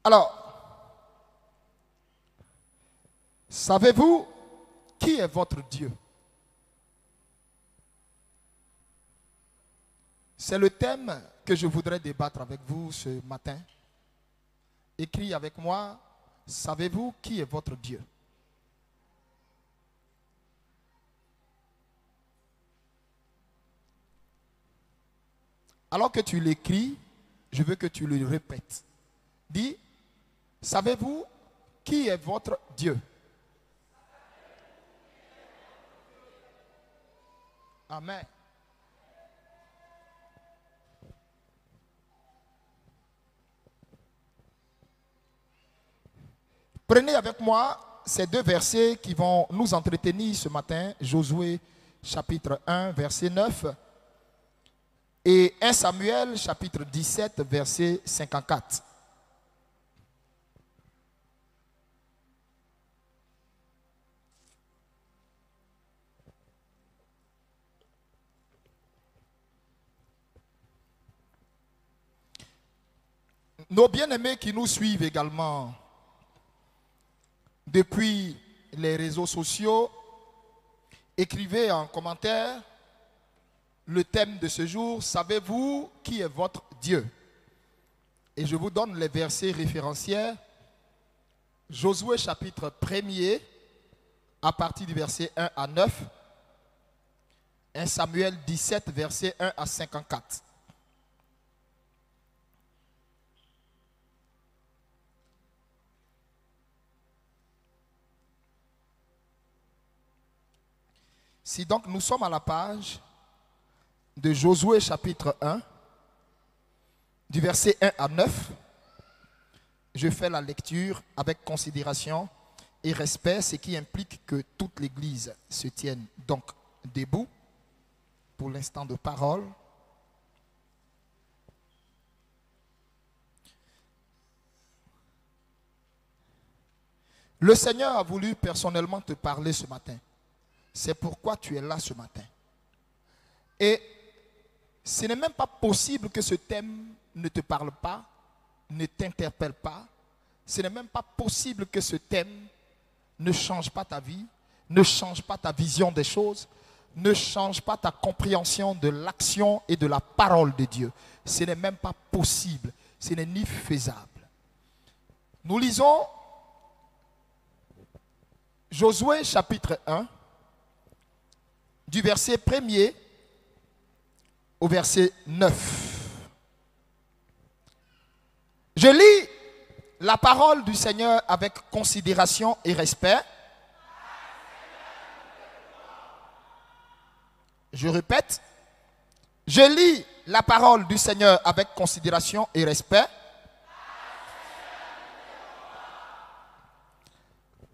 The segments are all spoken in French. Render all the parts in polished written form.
Alors, savez-vous qui est votre Dieu? C'est le thème que je voudrais débattre avec vous ce matin. Écris avec moi, savez-vous qui est votre Dieu? Alors que tu l'écris, je veux que tu le répètes. Dis, savez-vous qui est votre Dieu? Amen. Prenez avec moi ces deux versets qui vont nous entretenir ce matin. Josué chapitre 1, verset 9 et 1 Samuel chapitre 17, verset 54. Nos bien-aimés qui nous suivent également depuis les réseaux sociaux, écrivez en commentaire le thème de ce jour, savez-vous qui est votre Dieu? Et je vous donne les versets référentiels. Josué chapitre 1er, à partir du verset 1 à 9. 1 Samuel 17, verset 1 à 54. Si donc nous sommes à la page de Josué chapitre 1, du verset 1 à 9, je fais la lecture avec considération et respect, ce qui implique que toute l'Église se tienne donc debout pour l'instant de parole. Le Seigneur a voulu personnellement te parler ce matin. C'est pourquoi tu es là ce matin. Et ce n'est même pas possible que ce thème ne te parle pas, ne t'interpelle pas. Ce n'est même pas possible que ce thème ne change pas ta vie, ne change pas ta vision des choses, ne change pas ta compréhension de l'action et de la parole de Dieu. Ce n'est même pas possible, ce n'est ni faisable. Nous lisons Josué chapitre 1, du verset 1er au verset 9. Je lis la parole du Seigneur avec considération et respect. Je répète, je lis la parole du Seigneur avec considération et respect.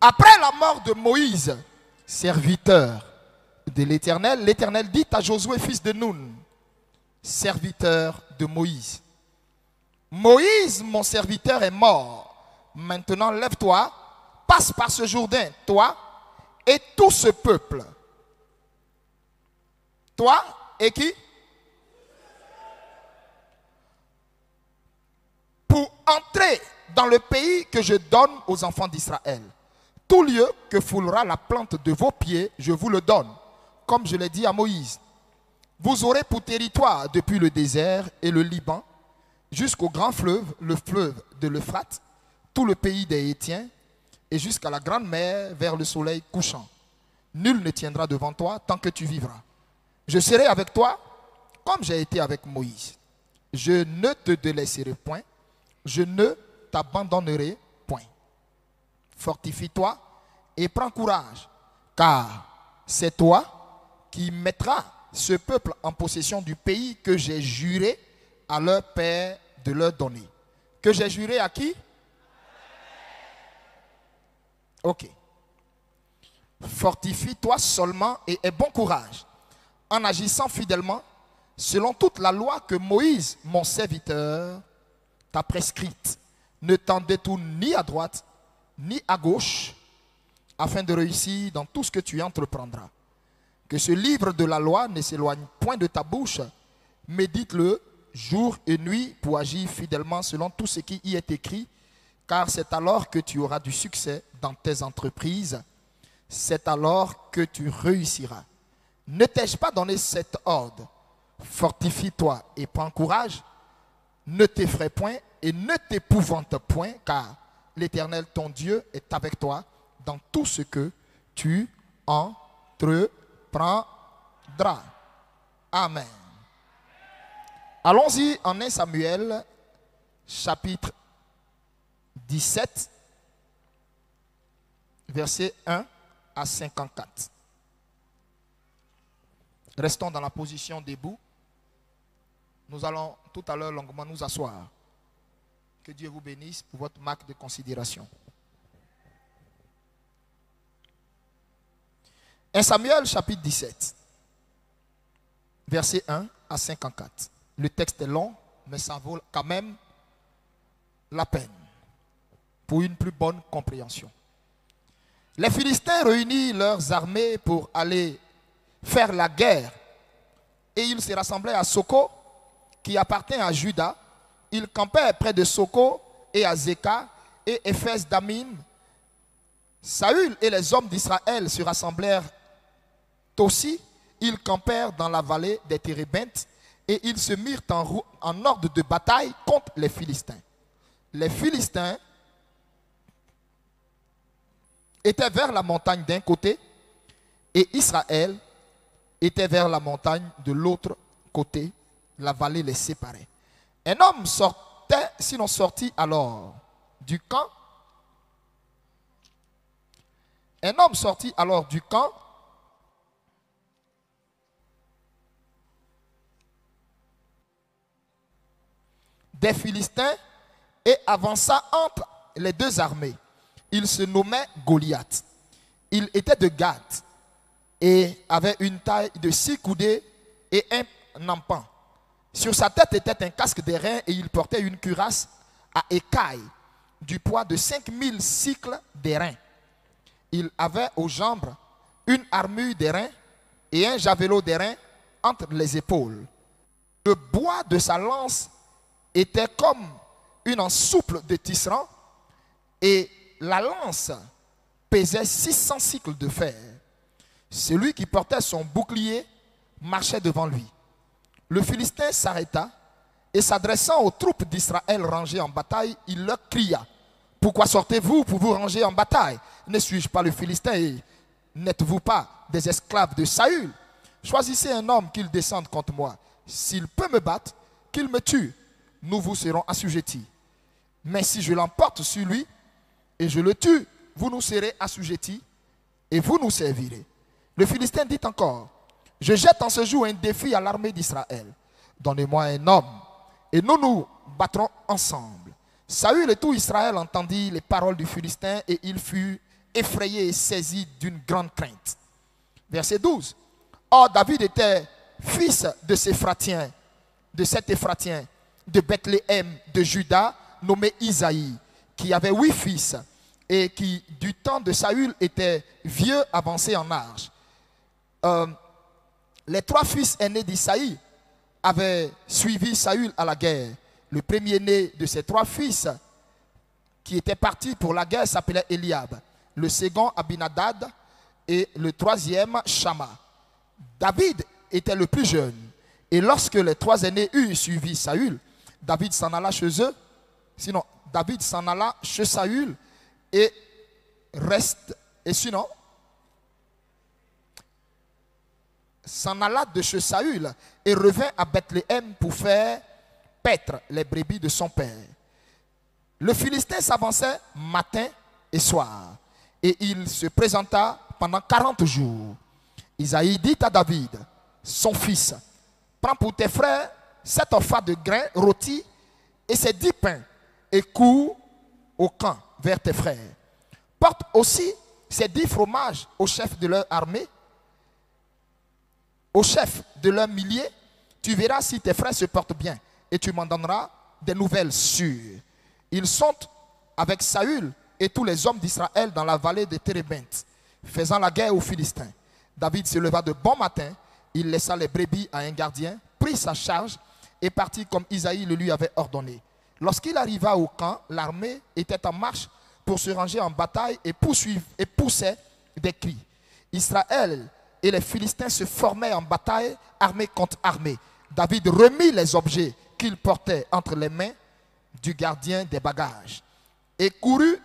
Après la mort de Moïse, serviteur de l'Éternel, l'Éternel dit à Josué, fils de Nun, serviteur de Moïse, Moïse, mon serviteur, est mort. Maintenant, lève-toi, passe par ce Jourdain, toi et tout ce peuple. Toi et qui? Pour entrer dans le pays que je donne aux enfants d'Israël. Tout lieu que foulera la plante de vos pieds, je vous le donne, comme je l'ai dit à Moïse. Vous aurez pour territoire depuis le désert et le Liban, jusqu'au grand fleuve, le fleuve de l'Euphrate, tout le pays des Hétiens, et jusqu'à la grande mer vers le soleil couchant. Nul ne tiendra devant toi tant que tu vivras. Je serai avec toi comme j'ai été avec Moïse. Je ne te délaisserai point, je ne t'abandonnerai point. Fortifie-toi et prends courage, car c'est toi qui mettras ce peuple en possession du pays que j'ai juré à leur père de leur donner. Que j'ai juré à qui? Ok. Fortifie-toi seulement et aie bon courage, en agissant fidèlement selon toute la loi que Moïse, mon serviteur, t'a prescrite. Ne t'en détourne ni à droite, ni à gauche, afin de réussir dans tout ce que tu entreprendras. Que ce livre de la loi ne s'éloigne point de ta bouche. Médite-le jour et nuit pour agir fidèlement selon tout ce qui y est écrit, car c'est alors que tu auras du succès dans tes entreprises, c'est alors que tu réussiras. Ne t'ai-je pas donné cet ordre? Fortifie-toi et prends courage, ne t'effraie point et ne t'épouvante point, car l'Éternel ton Dieu est avec toi dans tout ce que tu entreprendras. Amen. Allons-y en 1 Samuel, chapitre 17, versets 1 à 54. Restons dans la position debout. Nous allons tout à l'heure longuement nous asseoir. Que Dieu vous bénisse pour votre marque de considération. 1 Samuel chapitre 17, versets 1 à 54. Le texte est long, mais ça vaut quand même la peine pour une plus bonne compréhension. Les Philistins réunirent leurs armées pour aller faire la guerre et ils se rassemblaient à Soko, qui appartient à Juda. Ils campèrent près de Soko et à Zeka et Éphes Damim. Saül et les hommes d'Israël se rassemblèrent aussi. Ils campèrent dans la vallée des Térébintes et ils se mirent en ordre de bataille contre les Philistins. Les Philistins étaient vers la montagne d'un côté et Israël était vers la montagne de l'autre côté. La vallée les séparait. Un homme sortit alors du camp. Un homme sortit alors du camp des Philistins et avança entre les deux armées. Il se nommait Goliath. Il était de Gath et avait une taille de 6 coudées et un empan. Sur sa tête était un casque d'airain et il portait une cuirasse à écailles du poids de 5000 cycles d'airain. Il avait aux jambes une armure d'airain et un javelot d'airain entre les épaules. Le bois de sa lance était comme une ensouple de tisserand et la lance pesait 600 cycles de fer. Celui qui portait son bouclier marchait devant lui. Le Philistin s'arrêta et s'adressant aux troupes d'Israël rangées en bataille, il leur cria: pourquoi sortez-vous pour vous ranger en bataille? Ne suis-je pas le Philistin et n'êtes-vous pas des esclaves de Saül? Choisissez un homme qu'il descende contre moi. S'il peut me battre, qu'il me tue. Nous vous serons assujettis. Mais si je l'emporte sur lui et je le tue, vous nous serez assujettis et vous nous servirez. Le Philistin dit encore: je jette en ce jour un défi à l'armée d'Israël. Donnez-moi un homme et nous nous battrons ensemble. Saül et tout Israël entendirent les paroles du Philistin et il fut effrayé et saisi d'une grande crainte. Verset 12. Or David était fils de cet Éphratien de Bethléem de Juda, nommé Isaïe, qui avait 8 fils et qui du temps de Saül était vieux avancé en âge. Les 3 fils aînés d'Isaïe avaient suivi Saül à la guerre. Le premier-né de ces 3 fils qui étaient partis pour la guerre s'appelait Eliab. Le second Abinadab et le troisième Shama. David était le plus jeune. Et lorsque les 3 aînés eurent suivi Saül, David s'en alla chez eux. Sinon, David s'en alla chez Saül et s'en alla de chez Saül et revint à Bethléem pour faire paître les brebis de son père. Le Philistin s'avançait matin et soir et il se présenta pendant 40 jours. Isaïe dit à David, son fils: prends pour tes frères 7 orphas de grains rôtis et ces 10 pains et cours au camp vers tes frères. Porte aussi ces 10 fromages au chef de leur armée, au chef de leur millier. Tu verras si tes frères se portent bien et tu m'en donneras des nouvelles sûres. Ils sont avec Saül et tous les hommes d'Israël dans la vallée de Térébinth, faisant la guerre aux Philistins. David se leva de bon matin, il laissa les brebis à un gardien, prit sa charge et partit comme Isaïe le lui avait ordonné. Lorsqu'il arriva au camp, l'armée était en marche pour se ranger en bataille et poussait des cris. Israël et les Philistins se formaient en bataille, armée contre armée. David remit les objets qu'il portait entre les mains du gardien des bagages et courut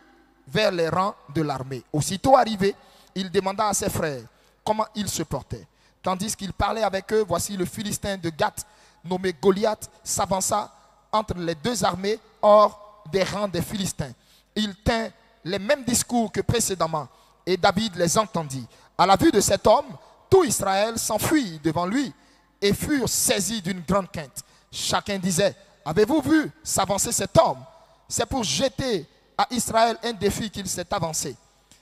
vers les rangs de l'armée. Aussitôt arrivé, il demanda à ses frères comment ils se portaient. Tandis qu'il parlait avec eux, voici le Philistin de Gath, nommé Goliath, s'avança entre les deux armées hors des rangs des Philistins. Il tint les mêmes discours que précédemment et David les entendit. À la vue de cet homme, tout Israël s'enfuit devant lui et furent saisis d'une grande crainte. Chacun disait, avez-vous vu s'avancer cet homme? C'est pour jeter à Israël un défi qu'il s'est avancé.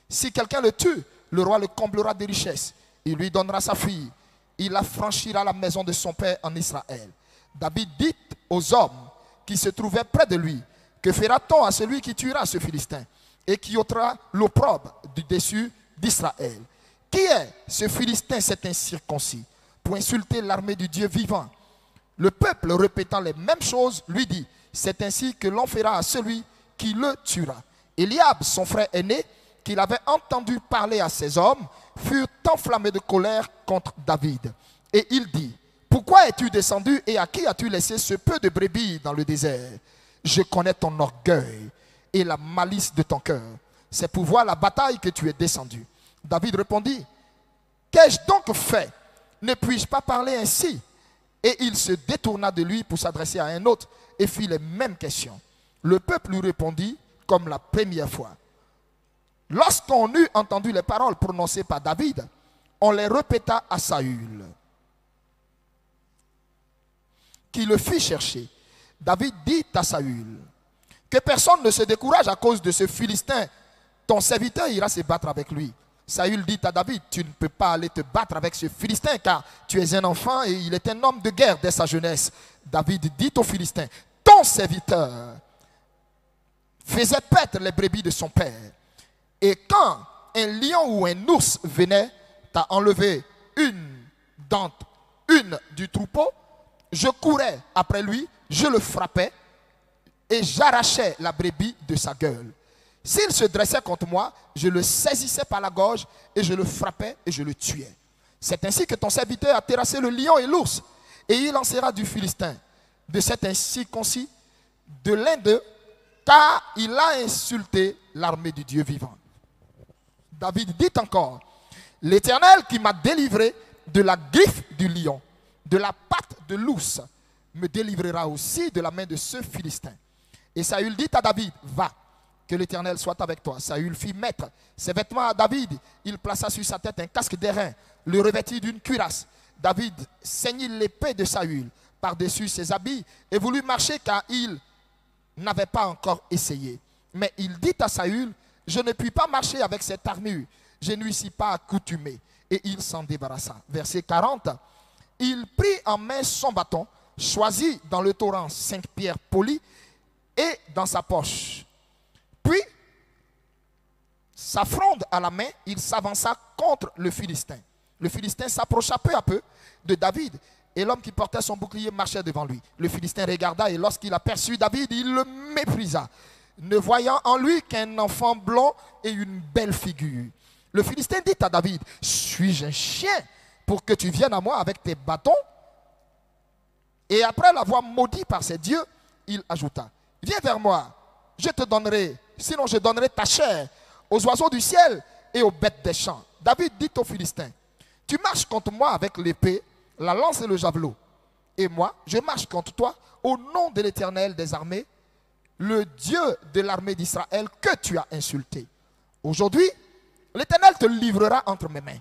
Si quelqu'un le tue, le roi le comblera de richesses. Il lui donnera sa fille. Il affranchira la maison de son père en Israël. David dit aux hommes qui se trouvaient près de lui, que fera-t-on à celui qui tuera ce Philistin et qui ôtera l'opprobre du dessus d'Israël? Qui est ce Philistin, cet incirconcis, pour insulter l'armée du Dieu vivant? Le peuple, répétant les mêmes choses, lui dit, c'est ainsi que l'on fera à celui qui le tuera. Eliab, son frère aîné, qu'il avait entendu parler à ces hommes, fut enflammé de colère contre David. Et il dit, pourquoi es-tu descendu et à qui as-tu laissé ce peu de brebis dans le désert? Je connais ton orgueil et la malice de ton cœur. C'est pour voir la bataille que tu es descendu. David répondit, qu'ai-je donc fait? Ne puis-je pas parler ainsi? Et il se détourna de lui pour s'adresser à un autre et fit les mêmes questions. Le peuple lui répondit comme la première fois. Lorsqu'on eut entendu les paroles prononcées par David, on les répéta à Saül, qui le fit chercher. David dit à Saül, que personne ne se décourage à cause de ce Philistin. Ton serviteur ira se battre avec lui. Saül dit à David, tu ne peux pas aller te battre avec ce Philistin car tu es un enfant et il est un homme de guerre dès sa jeunesse. David dit au Philistin, ton serviteur faisait paître les brebis de son père. Et quand un lion ou un ours venait t'as enlevé une du troupeau, je courais après lui, je le frappais et j'arrachais la brebis de sa gueule. S'il se dressait contre moi, je le saisissais par la gorge et je le frappais et je le tuais. C'est ainsi que ton serviteur a terrassé le lion et l'ours et il en sera du Philistin, de cet incirconcis, de l'un d'eux, car il a insulté l'armée du Dieu vivant. David dit encore, l'Éternel qui m'a délivré de la griffe du lion, de la patte de l'ours, me délivrera aussi de la main de ce Philistin. Et Saül dit à David, va, que l'Éternel soit avec toi. Saül fit mettre ses vêtements à David. Il plaça sur sa tête un casque d'airain, le revêtit d'une cuirasse. David ceignit l'épée de Saül par-dessus ses habits et voulut marcher car il n'avait pas encore essayé. Mais il dit à Saül, je ne puis pas marcher avec cette armure, je n'y suis pas accoutumé. Et il s'en débarrassa. Verset 40, il prit en main son bâton, choisit dans le torrent 5 pierres polies et dans sa poche. Puis, sa fronde à la main, il s'avança contre le Philistin. Le Philistin s'approcha peu à peu de David et l'homme qui portait son bouclier marchait devant lui. Le Philistin regarda et lorsqu'il aperçut David, il le méprisa, ne voyant en lui qu'un enfant blond et une belle figure. Le Philistin dit à David, suis-je un chien pour que tu viennes à moi avec tes bâtons? Et après l'avoir maudit par ses dieux, il ajouta, viens vers moi, je te donnerai, sinon je donnerai ta chair aux oiseaux du ciel et aux bêtes des champs. David dit aux Philistins, tu marches contre moi avec l'épée, la lance et le javelot. Et moi, je marche contre toi au nom de l'Éternel des armées, le Dieu de l'armée d'Israël que tu as insulté. Aujourd'hui, l'Éternel te livrera entre mes mains.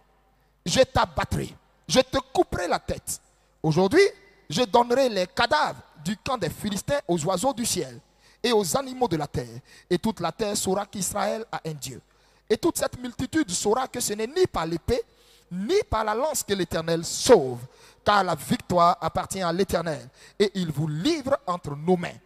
Je t'abattrai, je te couperai la tête. Aujourd'hui, je donnerai les cadavres du camp des Philistins aux oiseaux du ciel et aux animaux de la terre. Et toute la terre saura qu'Israël a un Dieu. Et toute cette multitude saura que ce n'est ni par l'épée, ni par la lance que l'Éternel sauve, car la victoire appartient à l'Éternel, et il vous livre entre nos mains.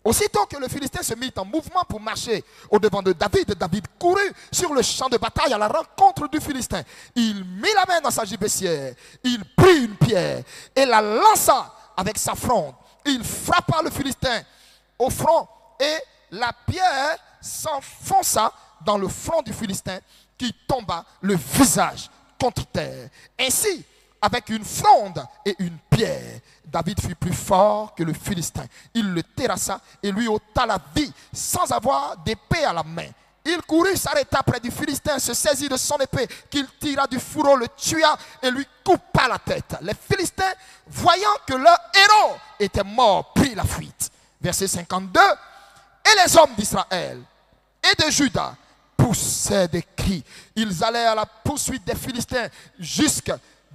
Aussitôt que le Philistin se mit en mouvement pour marcher au-devant de David, David courut sur le champ de bataille à la rencontre du Philistin. Il mit la main dans sa gibecière, il prit une pierre et la lança avec sa fronde. Il frappa le Philistin au front et la pierre s'enfonça dans le front du Philistin qui tomba le visage contre terre. Ainsi, avec une fronde et une pierre, David fut plus fort que le Philistin. Il le terrassa et lui ôta la vie sans avoir d'épée à la main. Il courut, s'arrêta près du Philistin, se saisit de son épée, qu'il tira du fourreau, le tua et lui coupa la tête. Les Philistins, voyant que leur héros était mort, prirent la fuite. Verset 52. Et les hommes d'Israël et de Juda poussaient des cris. Ils allèrent à la poursuite des Philistins jusque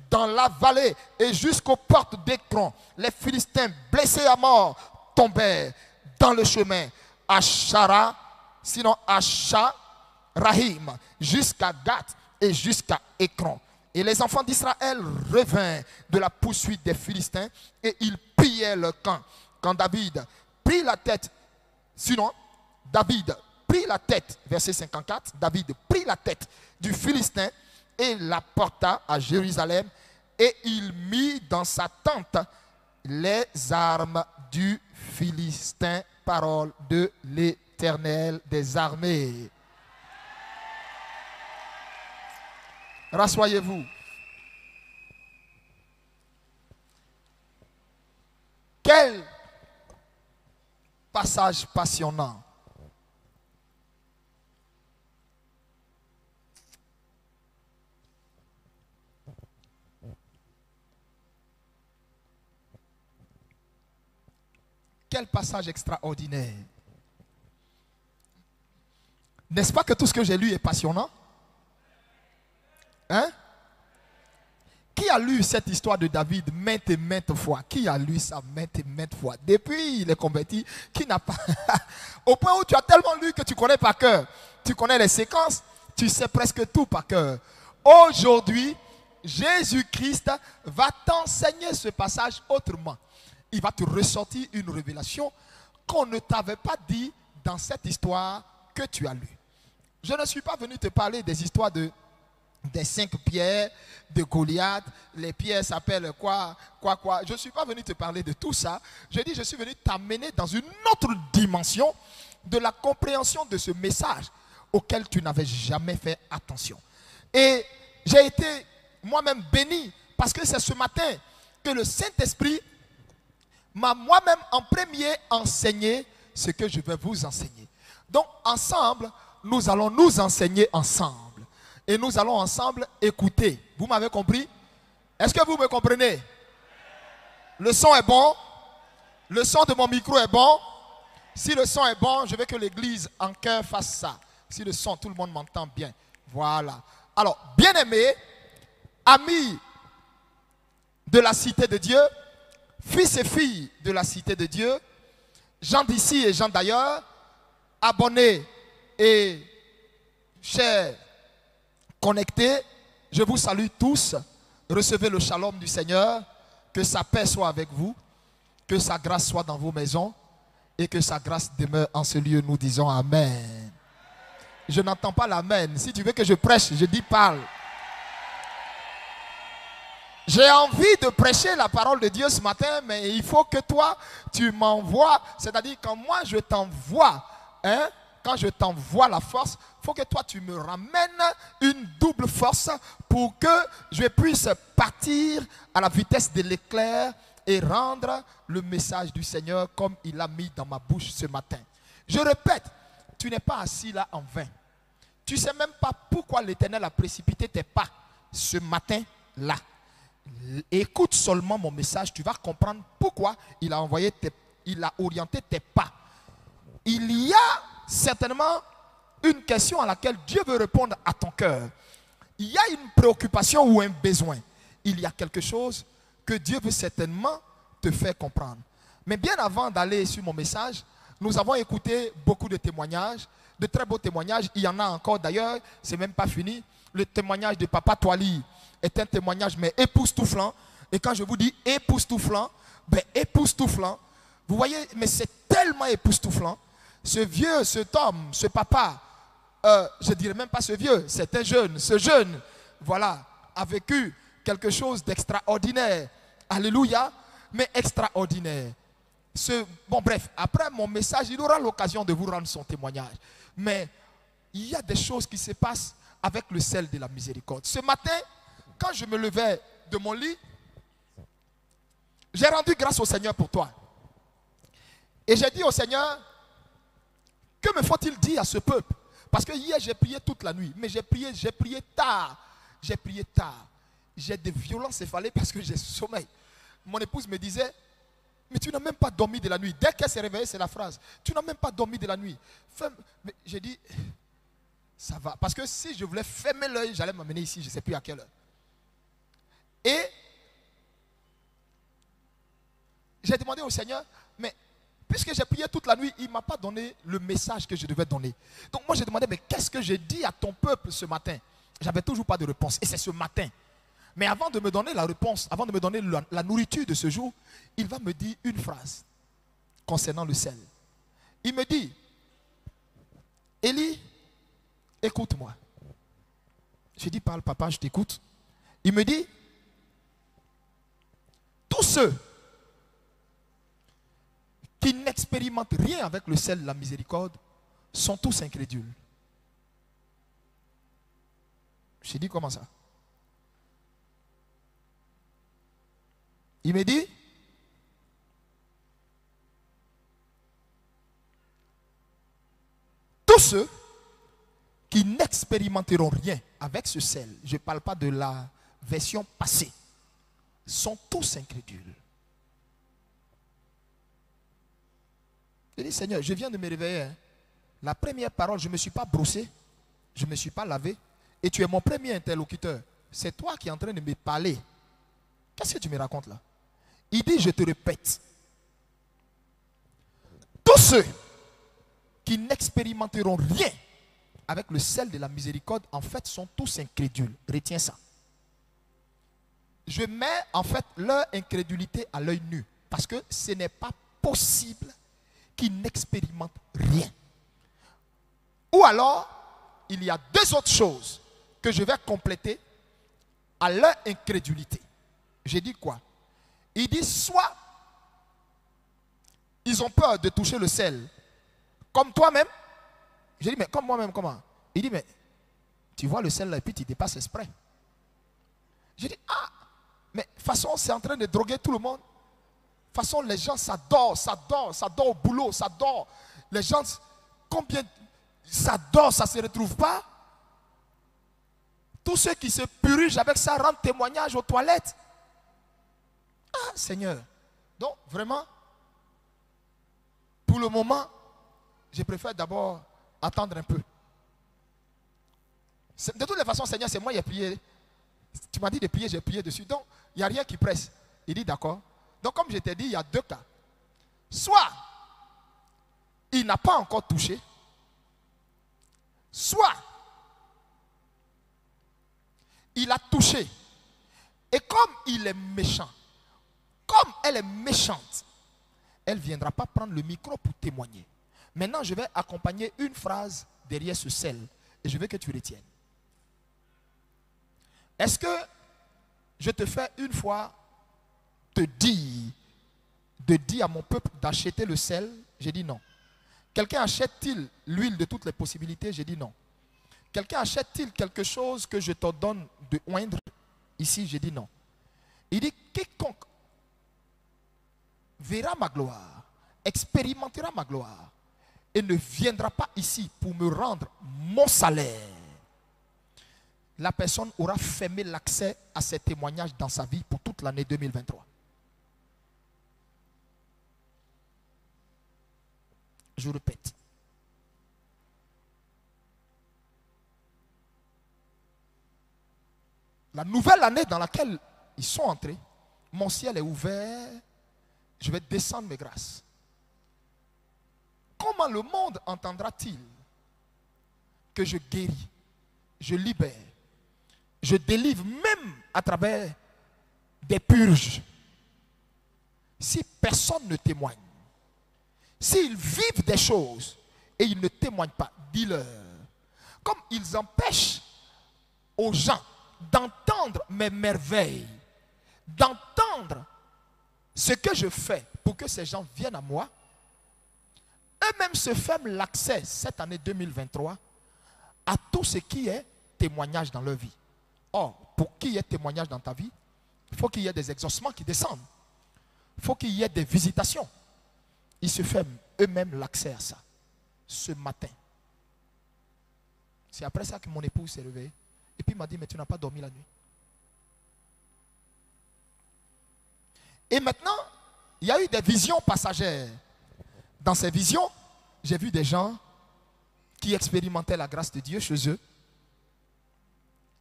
dans la vallée et jusqu'aux portes d'Écron. Les Philistins, blessés à mort, tombèrent dans le chemin à Shara, sinon à Rahim, jusqu'à Gath et jusqu'à Écron. Et les enfants d'Israël revinrent de la poursuite des Philistins et ils pillèrent leur camp. Quand David prit la tête, verset 54, David prit la tête du Philistin et la porta à Jérusalem et il mit dans sa tente les armes du Philistin. Parole de l'Éternel des armées. Rassoyez-vous. Quel passage passionnant. Quel passage extraordinaire. N'est-ce pas que tout ce que j'ai lu est passionnant? Hein? Qui a lu cette histoire de David maintes et maintes fois? Qui a lu ça maintes et maintes fois? Depuis il est converti, qui n'a pas? Au point où tu as tellement lu que tu connais par cœur. Tu connais les séquences, tu sais presque tout par cœur. Aujourd'hui, Jésus-Christ va t'enseigner ce passage autrement. Il va te ressortir une révélation qu'on ne t'avait pas dit dans cette histoire que tu as lue. Je ne suis pas venu te parler des histoires des 5 pierres, de Goliath, les pierres s'appellent quoi. Je ne suis pas venu te parler de tout ça. Je suis venu t'amener dans une autre dimension de la compréhension de ce message auquel tu n'avais jamais fait attention. Et j'ai été moi-même béni parce que c'est ce matin que le Saint-Esprit m'a moi-même en premier enseigné ce que je vais vous enseigner. Donc ensemble, nous allons nous enseigner ensemble. Et nous allons ensemble écouter. Vous m'avez compris? Est-ce que vous me comprenez? Le son est bon? Le son de mon micro est bon? Si le son est bon, je veux que l'église en cœur fasse ça. Si le son, tout le monde m'entend bien. Voilà. Alors, bien-aimés, amis de la cité de Dieu, fils et filles de la cité de Dieu, gens d'ici et gens d'ailleurs, abonnés et chers connectés, je vous salue tous. Recevez le shalom du Seigneur. Que sa paix soit avec vous. Que sa grâce soit dans vos maisons. Et que sa grâce demeure en ce lieu. Nous disons Amen. Je n'entends pas l'amen. Si tu veux que je prêche, je dis parle. J'ai envie de prêcher la parole de Dieu ce matin, mais il faut que toi, tu m'envoies. C'est-à-dire quand moi je t'envoie, quand je t'envoie la force, il faut que toi tu me ramènes une double force pour que je puisse partir à la vitesse de l'éclair et rendre le message du Seigneur comme il l'a mis dans ma bouche ce matin. Je répète, tu n'es pas assis là en vain. Tu ne sais même pas pourquoi l'Éternel a précipité tes pas ce matin-là. Écoute seulement mon message, tu vas comprendre pourquoi il a orienté tes pas. Il y a certainement une question à laquelle Dieu veut répondre à ton cœur. Il y a une préoccupation ou un besoin. Il y a quelque chose que Dieu veut certainement te faire comprendre. Mais bien avant d'aller sur mon message, nous avons écouté beaucoup de témoignages, de très beaux témoignages. Il y en a encore d'ailleurs, c'est même pas fini. Le témoignage de Papa Toali est un témoignage mais époustouflant. Et quand je vous dis époustouflant, époustouflant, vous voyez, mais c'est tellement époustouflant. Ce vieux, cet homme, ce papa, je dirais même pas ce vieux, c'est un jeune. Ce jeune, voilà, a vécu quelque chose d'extraordinaire. Alléluia, mais extraordinaire. Bon, bref, après mon message, il aura l'occasion de vous rendre son témoignage. Mais il y a des choses qui se passent avec le sel de la miséricorde. Ce matin, quand je me levais de mon lit, j'ai rendu grâce au Seigneur pour toi. Et j'ai dit au Seigneur, que me faut-il dire à ce peuple? Parce que hier, j'ai prié toute la nuit. Mais j'ai prié tard. J'ai prié tard. J'ai des violences céphalées parce que j'ai sommeil. Mon épouse me disait, mais tu n'as même pas dormi de la nuit. Dès qu'elle s'est réveillée, c'est la phrase. Tu n'as même pas dormi de la nuit. Mais j'ai dit, ça va. Parce que si je voulais fermer l'œil, j'allais m'amener ici, je ne sais plus à quelle heure. Et j'ai demandé au Seigneur, mais puisque j'ai prié toute la nuit, il ne m'a pas donné le message que je devais donner. Donc moi j'ai demandé, mais qu'est-ce que j'ai dit à ton peuple ce matin? J'avais toujours pas de réponse. Et c'est ce matin. Mais avant de me donner la réponse, avant de me donner la nourriture de ce jour, il va me dire une phrase concernant le sel. Il me dit, Élie, écoute-moi. J'ai dit, parle papa, je t'écoute. Il me dit, tous ceux qui n'expérimentent rien avec le sel de la miséricorde sont tous incrédules. J'ai dit, comment ça? Il me dit, tous ceux qui n'expérimenteront rien avec ce sel, je ne parle pas de la version passée, sont tous incrédules. Je dis, Seigneur, je viens de me réveiller. Hein. La première parole, je ne me suis pas brossé, je ne me suis pas lavé, et tu es mon premier interlocuteur. C'est toi qui es en train de me parler. Qu'est-ce que tu me racontes là? Il dit, je te répète, tous ceux qui n'expérimenteront rien avec le sel de la miséricorde, en fait, sont tous incrédules. Retiens ça. Je mets en fait leur incrédulité à l'œil nu, parce que ce n'est pas possible qu'ils n'expérimentent rien. Ou alors, il y a deux autres choses que je vais compléter à leur incrédulité. J'ai dit quoi? Il dit soit ils ont peur de toucher le sel comme toi-même. J'ai dit, mais comme moi-même, comment? Il dit, mais tu vois le sel là et puis tu dépasses exprès. J'ai dit, ah, mais de toute façon, c'est en train de droguer tout le monde. De toute façon, les gens s'adorent au boulot, s'adorent. Les gens, combien s'adorent, ça ne se retrouve pas. Tous ceux qui se purigent avec ça rendent témoignage aux toilettes. Ah, Seigneur. Donc, vraiment, pour le moment, je préfère d'abord attendre un peu. De toutes les façons, Seigneur, c'est moi qui ai prié. Tu m'as dit de prier, j'ai prié dessus. Donc, il n'y a rien qui presse. Il dit d'accord. Donc, comme je t'ai dit, il y a deux cas. Soit, il n'a pas encore touché. Soit, il a touché. Et comme il est méchant, comme elle est méchante, elle ne viendra pas prendre le micro pour témoigner. Maintenant, je vais accompagner une phrase derrière ce sel. Et je veux que tu retiennes. Est-ce que je te fais une fois de dire à mon peuple d'acheter le sel? J'ai dit non. Quelqu'un achète-t-il l'huile de toutes les possibilités? J'ai dit non. Quelqu'un achète-t-il quelque chose que je te donne de oindre? Ici, j'ai dit non. Il dit, quiconque verra ma gloire, expérimentera ma gloire, et ne viendra pas ici pour me rendre mon salaire, la personne aura fermé l'accès à ces témoignages dans sa vie pour toute l'année 2023. Je répète. La nouvelle année dans laquelle ils sont entrés, mon ciel est ouvert, je vais descendre mes grâces. Comment le monde entendra-t-il que je guéris, je libère, je délivre même à travers des purges? Si personne ne témoigne, s'ils vivent des choses et ils ne témoignent pas, dis-leur. Comme ils empêchent aux gens d'entendre mes merveilles, d'entendre ce que je fais pour que ces gens viennent à moi, eux-mêmes se ferment l'accès cette année 2023 à tout ce qui est témoignage dans leur vie. Or, pour qu'il y ait témoignage dans ta vie, il faut qu'il y ait des exaucements qui descendent. Il faut qu'il y ait des visitations. Ils se ferment eux-mêmes l'accès à ça. Ce matin. C'est après ça que mon épouse s'est réveillée. Et puis il m'a dit, mais tu n'as pas dormi la nuit. Et maintenant, il y a eu des visions passagères. Dans ces visions, j'ai vu des gens qui expérimentaient la grâce de Dieu chez eux.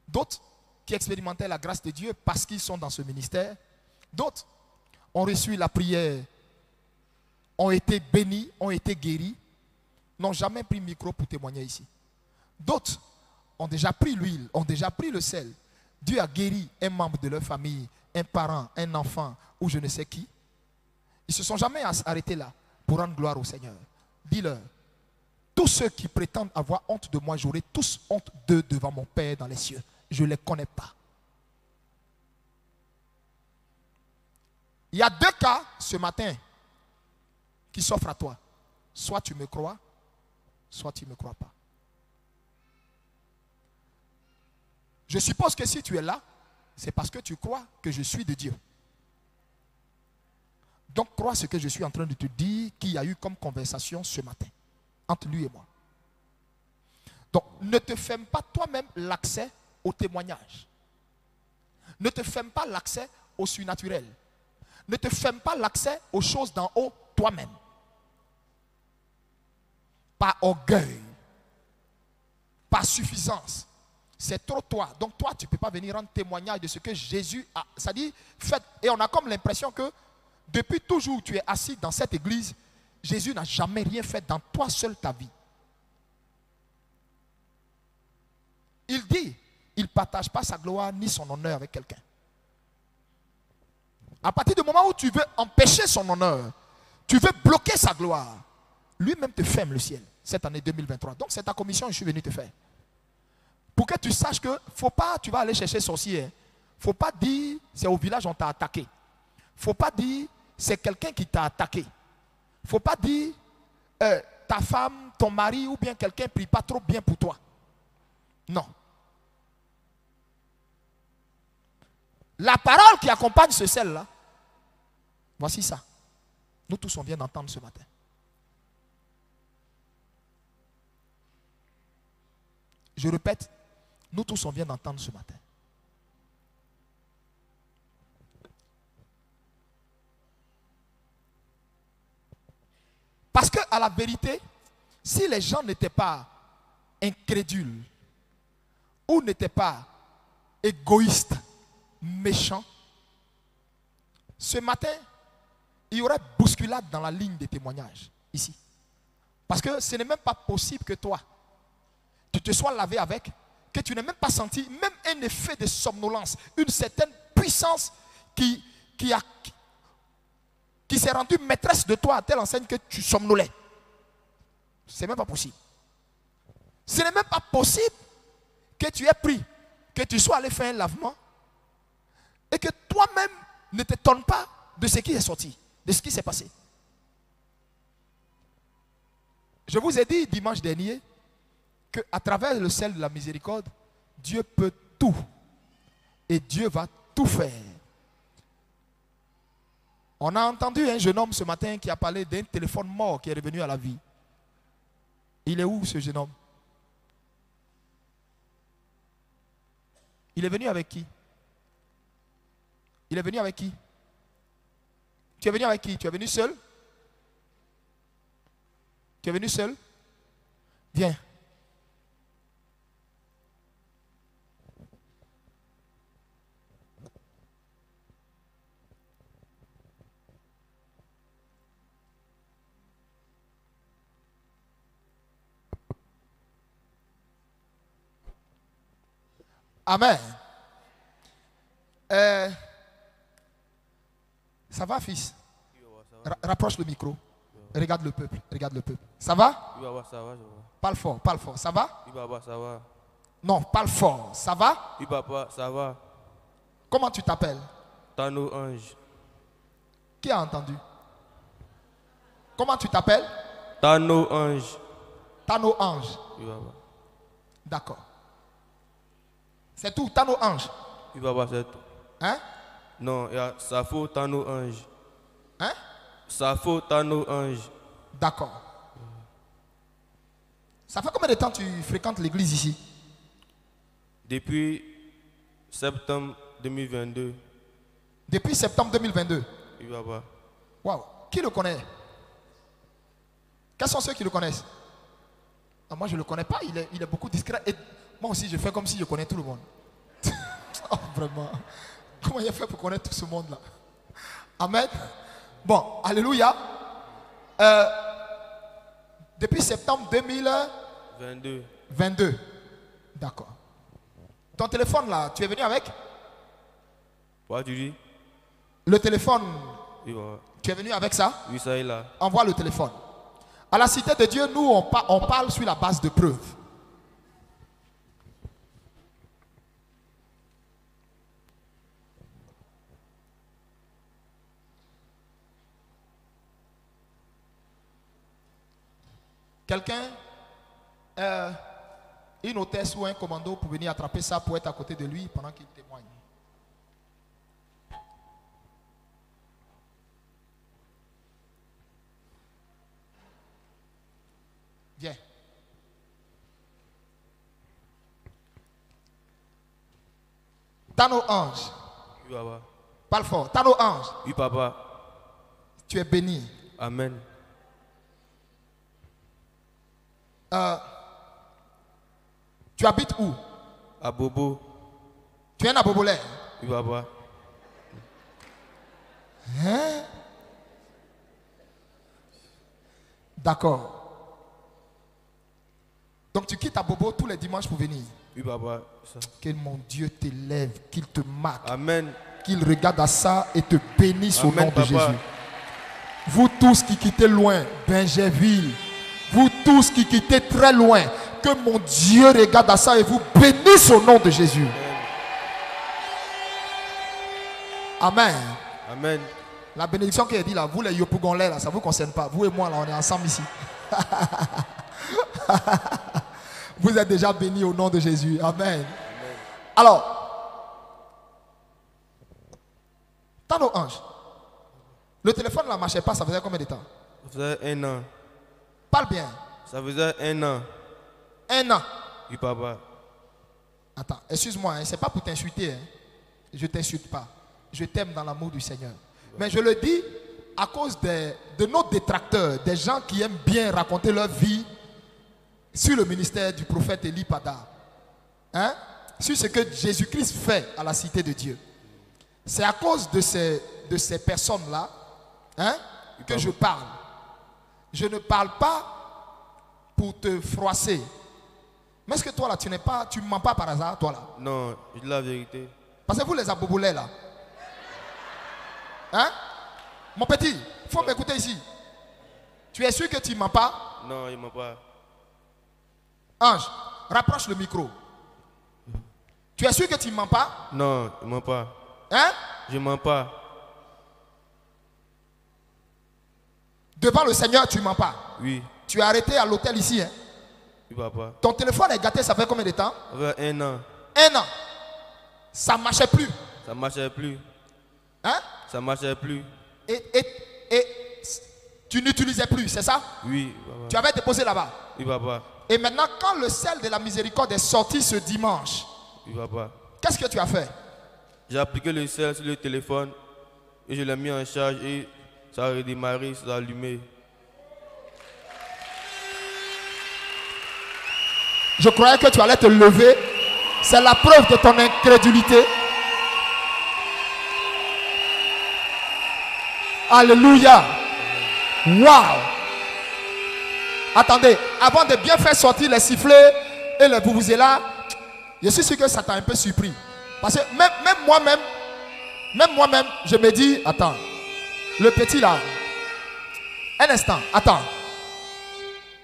D'autres qui expérimentaient la grâce de Dieu parce qu'ils sont dans ce ministère. D'autres ont reçu la prière, ont été bénis, ont été guéris, n'ont jamais pris le micro pour témoigner ici. D'autres ont déjà pris l'huile, ont déjà pris le sel. Dieu a guéri un membre de leur famille, un parent, un enfant ou je ne sais qui. Ils ne se sont jamais arrêtés là pour rendre gloire au Seigneur. Dis-leur, tous ceux qui prétendent avoir honte de moi, j'aurai tous honte d'eux devant mon Père dans les cieux. Je ne les connais pas. Il y a deux cas ce matin qui s'offrent à toi. Soit tu me crois, soit tu ne me crois pas. Je suppose que si tu es là, c'est parce que tu crois que je suis de Dieu. Donc crois ce que je suis en train de te dire qu'il y a eu comme conversation ce matin entre lui et moi. Donc ne te ferme pas toi-même l'accès au témoignage. Ne te ferme pas l'accès au surnaturel. Ne te ferme pas l'accès aux choses d'en haut toi-même. Par orgueil, par suffisance. C'est trop toi. Donc toi, tu ne peux pas venir rendre témoignage de ce que Jésus a. C'est-à-dire, fait. Et on a comme l'impression que depuis toujours tu es assis dans cette église, Jésus n'a jamais rien fait dans toi seul ta vie. Il dit, il ne partage pas sa gloire ni son honneur avec quelqu'un. À partir du moment où tu veux empêcher son honneur, tu veux bloquer sa gloire, lui-même te ferme le ciel cette année 2023. Donc c'est ta commission que je suis venu te faire. Pour que tu saches que faut pas, tu vas aller chercher sorcier. Il ne faut pas dire c'est au village on t'a attaqué. Il ne faut pas dire c'est quelqu'un qui t'a attaqué. Il ne faut pas dire ta femme, ton mari ou bien quelqu'un ne prie pas trop bien pour toi. Non. La parole qui accompagne ce sel-là, voici ça. Nous tous on vient d'entendre ce matin. Je répète, nous tous on vient d'entendre ce matin. Parce que à la vérité, si les gens n'étaient pas incrédules ou n'étaient pas égoïstes, méchants, ce matin, il y aurait bousculade dans la ligne des témoignages ici. Parce que ce n'est même pas possible que toi, tu te sois lavé avec, que tu n'aies même pas senti même un effet de somnolence, une certaine puissance qui s'est rendue maîtresse de toi à telle enseigne que tu somnolais. Ce n'est même pas possible. Ce n'est même pas possible que tu aies pris, que tu sois allé faire un lavement et que toi-même ne t'étonnes pas de ce qui est sorti, de ce qui s'est passé. Je vous ai dit dimanche dernier qu'à travers le sel de la miséricorde, Dieu peut tout. Et Dieu va tout faire. On a entendu un jeune homme ce matin qui a parlé d'un téléphone mort qui est revenu à la vie. Il est où ce jeune homme? Il est venu avec qui? Il est venu avec qui? Tu es venu avec qui? Tu es venu seul? Tu es venu seul? Viens. Amen. Ça va, fils? Rapproche le micro. Regarde le peuple. Regarde le peuple. Ça va? Oui, papa, ça va, je vois. Parle fort, parle fort. Ça va? Oui, papa, ça va. Non, parle fort. Ça va? Oui, papa, ça va. Comment tu t'appelles? Tano Ange. Qui a entendu? Comment tu t'appelles? Tano Ange. Tano Ange. Oui, papa. D'accord. C'est tout, Tano Ange. Oui, papa, c'est tout. Hein? Non, il y a Safo Tano Ange. Hein? Safo Tano Ange. D'accord. Ça fait combien de temps tu fréquentes l'église ici? Depuis septembre 2022. Depuis septembre 2022. Oui, papa. Waouh. Qui le connaît? Quels sont ceux qui le connaissent? Ah, moi, je ne le connais pas. Il est beaucoup discret. Et moi aussi, je fais comme si je connais tout le monde. Oh, vraiment. Comment il a fait pour connaître tout ce monde-là? Amen. Bon, alléluia. Depuis septembre 2022. D'accord. Ton téléphone là, tu es venu avec? Quoi tu dis? Le téléphone, Oui, papa. tu es venu avec ça? Oui, ça est là. Envoie le téléphone. À la cité de Dieu, nous, on parle sur la base de preuves. Quelqu'un, une hôtesse ou un commando pour venir attraper ça pour être à côté de lui pendant qu'il témoigne. Viens. Tano Ange. Oui, papa. Parle fort. Tano Ange. Oui, papa. Tu es béni. Amen. Tu habites où? À Bobo. Tu es un Abobolais. Oui, papa. Hein? D'accord. Donc tu quittes à Bobo tous les dimanches pour venir. Oui, papa. Ça. Que mon Dieu t'élève, qu'il te marque, Amen. qu'il regarde à ça et te bénisse au Amen, nom de papa. Jésus. Vous tous qui quittez loin, Benjerville, vous tous qui quittez très loin, que mon Dieu regarde à ça et vous bénisse au nom de Jésus. Amen. Amen. La bénédiction qui est dit là, vous les Yopougonlais là, ça ne vous concerne pas. Vous et moi là, on est ensemble ici. Vous êtes déjà bénis au nom de Jésus. Amen. Amen. Alors, Tano Ange, le téléphone ne marchait pas, ça faisait combien de temps? Ça faisait 1 an. Parle bien. Ça faisait 1 an. 1 an. Oui, papa. Attends, excuse-moi, hein, ce n'est pas pour t'insulter. Hein. Je ne t'insulte pas. Je t'aime dans l'amour du Seigneur. Mais je le dis à cause de nos détracteurs, des gens qui aiment bien raconter leur vie sur le ministère du prophète Élie Pada. Hein? Sur ce que Jésus-Christ fait à la cité de Dieu. C'est à cause de ces personnes-là, hein, que je parle. Je ne parle pas pour te froisser. Mais est-ce que toi là, tu ne mens pas par hasard, toi là? Non, je dis la vérité. Parce que vous les abobolais là. Hein? Mon petit, il faut m'écouter ici. Tu es sûr que tu ne mens pas? Non, il ne ment pas. Ange, rapproche le micro. Tu es sûr que tu ne mens pas? Non, il ne ment pas. Hein? Je ne mens pas. Devant le Seigneur, tu ne mens pas? Oui. Tu es arrêté à l'hôtel ici. Hein? Oui, papa. Ton téléphone est gâté, ça fait combien de temps? Ça fait 1 an. 1 an. Ça ne marchait plus. Ça ne marchait plus. Hein? Ça ne marchait plus. Et tu n'utilisais plus, c'est ça? Oui, papa. Tu avais déposé là-bas. Oui, papa. Et maintenant, quand le sel de la miséricorde est sorti ce dimanche, Oui, papa. qu'est-ce que tu as fait? J'ai appliqué le sel sur le téléphone et je l'ai mis en charge et ça a redémarré, ça a allumé. Je croyais que tu allais te lever. C'est la preuve de ton incrédulité. Alléluia. Waouh. Attendez, avant de bien faire sortir les sifflets et les vuvuzelas, je suis sûr que ça t'a un peu surpris. Parce que même moi-même, je me dis, attends, le petit là, un instant, attends.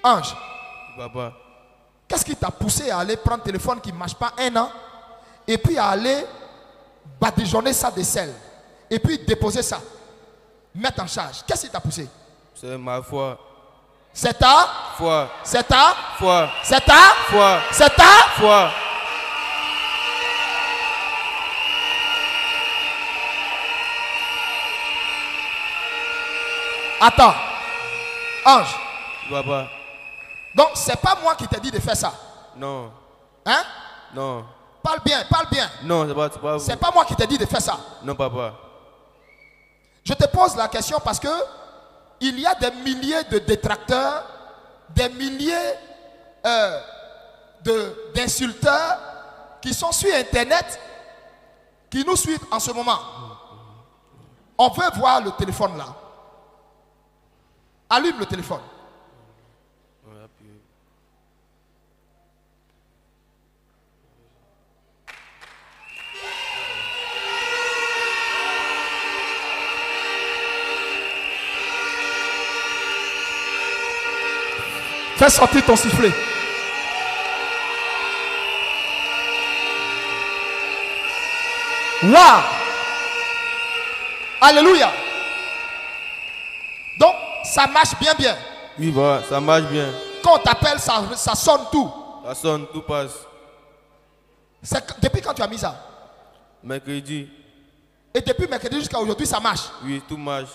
Ange, Papa. qu'est-ce qui t'a poussé à aller prendre le téléphone qui ne marche pas 1 an et puis à aller badigeonner ça de sel et puis déposer ça? mettre en charge. Qu'est-ce qui t'a poussé? C'est ma foi. C'est ta Foi. C'est ta Foi. C'est ta Foi. C'est ta Foi. Attends. Ange. Papa. Donc, c'est pas moi qui t'ai dit de faire ça. Non. Hein? Non. Parle bien, parle bien. Non, c'est pas vous. C'est pas moi qui t'ai dit de faire ça. Non, papa. Je te pose la question parce que il y a des milliers de détracteurs, des milliers d'insulteurs qui sont sur Internet, qui nous suivent en ce moment. On veut voir le téléphone là. Allume le téléphone. Fais sortir ton sifflet. Waouh! Alléluia! Donc, ça marche bien. Oui, bah, ça marche bien. Quand on t'appelle, ça sonne tout. Ça sonne, tout passe. Depuis quand tu as mis ça? Mercredi. Et depuis mercredi jusqu'à aujourd'hui, ça marche. Oui, tout marche.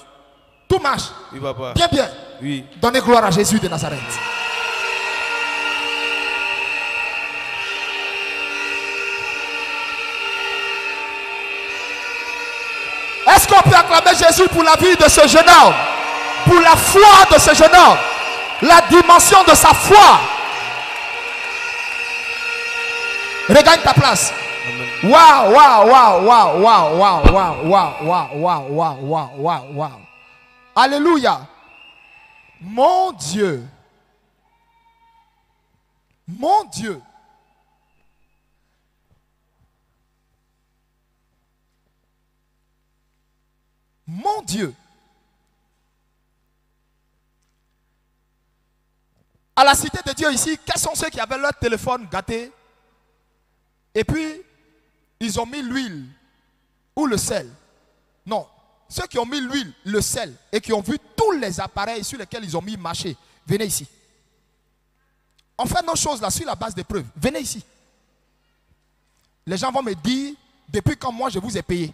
Tout marche. Oui, papa. Bien. Oui. Donnez gloire à Jésus de Nazareth. Est-ce qu'on peut acclamer Jésus pour la vie de ce jeune homme? Pour la foi de ce jeune homme? La dimension de sa foi. Regagne ta place. Waouh. Alléluia. Mon Dieu. Mon Dieu. Mon Dieu. À la cité de Dieu ici, quels sont ceux qui avaient leur téléphone gâté? Et puis, ils ont mis l'huile ou le sel. Non, ceux qui ont mis l'huile, le sel, et qui ont vu tous les appareils sur lesquels ils ont mis marcher, venez ici. On fait nos choses là sur la base des preuves. Venez ici. Les gens vont me dire, depuis quand moi je vous ai payé?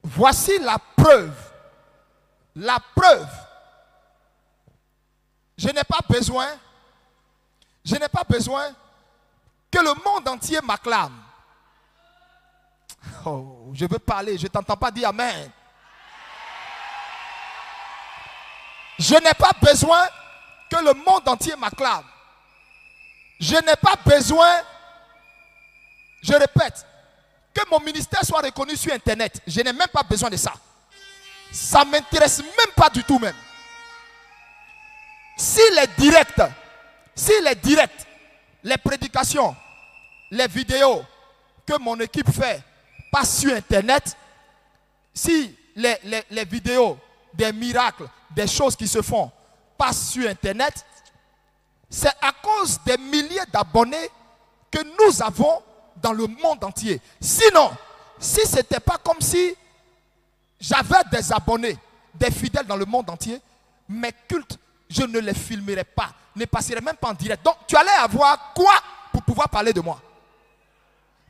Voici la preuve. La preuve. Je n'ai pas besoin que le monde entier m'acclame. Oh, je veux parler, je ne t'entends pas dire amen. Je n'ai pas besoin que le monde entier m'acclame. Je n'ai pas besoin, je répète, que mon ministère soit reconnu sur Internet. Je n'ai même pas besoin de ça. Ça ne m'intéresse même pas du tout même. S'il est direct, les prédications, les vidéos que mon équipe fait passent sur Internet, si les vidéos des miracles, des choses qui se font passent sur Internet, c'est à cause des milliers d'abonnés que nous avons dans le monde entier. Sinon, si ce n'était pas comme si j'avais des abonnés, des fidèles dans le monde entier, mes cultes, je ne les filmerais pas, ne passerais même pas en direct. Donc, tu allais avoir quoi pour pouvoir parler de moi?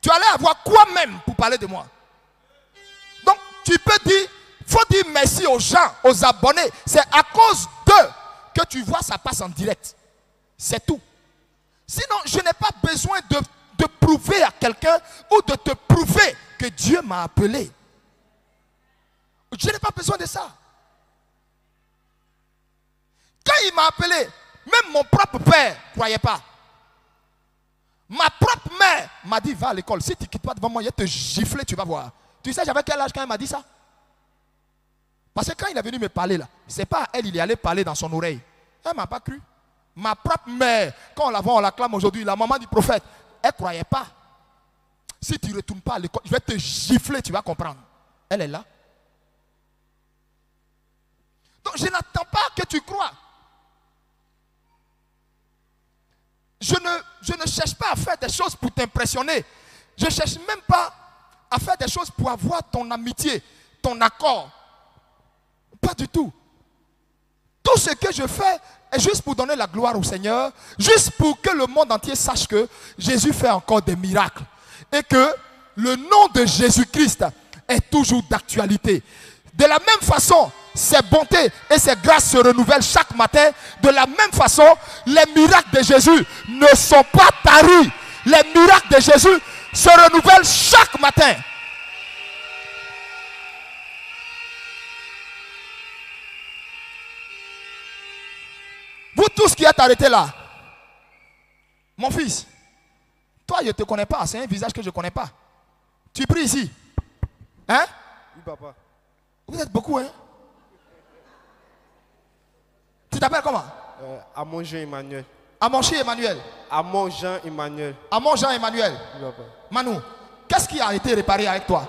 Tu allais avoir quoi même pour parler de moi? Donc, tu peux dire, il faut dire merci aux gens, aux abonnés. C'est à cause d'eux que tu vois ça passe en direct. C'est tout. Sinon, je n'ai pas besoin de prouver à quelqu'un ou de te prouver que Dieu m'a appelé. Je n'ai pas besoin de ça. Quand il m'a appelé, même mon propre père ne croyait pas. Ma propre mère m'a dit, va à l'école. Si tu ne quittes pas devant moi, il va te gifler, tu vas voir. Tu sais, j'avais quel âge quand il m'a dit ça? Parce que quand il est venu me parler là, c'est pas à elle, il est allé parler dans son oreille. Elle ne m'a pas cru. Ma propre mère, quand on la voit, on l'acclame aujourd'hui, la maman du prophète, elle ne croyait pas. Si tu ne retournes pas à l'école, je vais te gifler, tu vas comprendre. Elle est là. Donc je n'attends pas que tu crois. je ne cherche pas à faire des choses pour t'impressionner. Je ne cherche même pas à faire des choses pour avoir ton amitié, ton accord. Pas du tout. Tout ce que je fais est juste pour donner la gloire au Seigneur, juste pour que le monde entier sache que Jésus fait encore des miracles et que le nom de Jésus-Christ est toujours d'actualité. De la même façon, ses bontés et ses grâces se renouvellent chaque matin. De la même façon, les miracles de Jésus ne sont pas taris. Les miracles de Jésus se renouvellent chaque matin. Vous tous qui êtes arrêtés là, mon fils, toi je ne te connais pas, c'est un visage que je ne connais pas. Tu pries ici. Hein? Oui, papa. Vous êtes beaucoup, hein? Tu t'appelles comment? Amon Jean Emmanuel. Amon Emmanuel. Amon Jean Emmanuel. Amon Jean Emmanuel. Oui, papa. Manu, qu'est-ce qui a été réparé avec toi?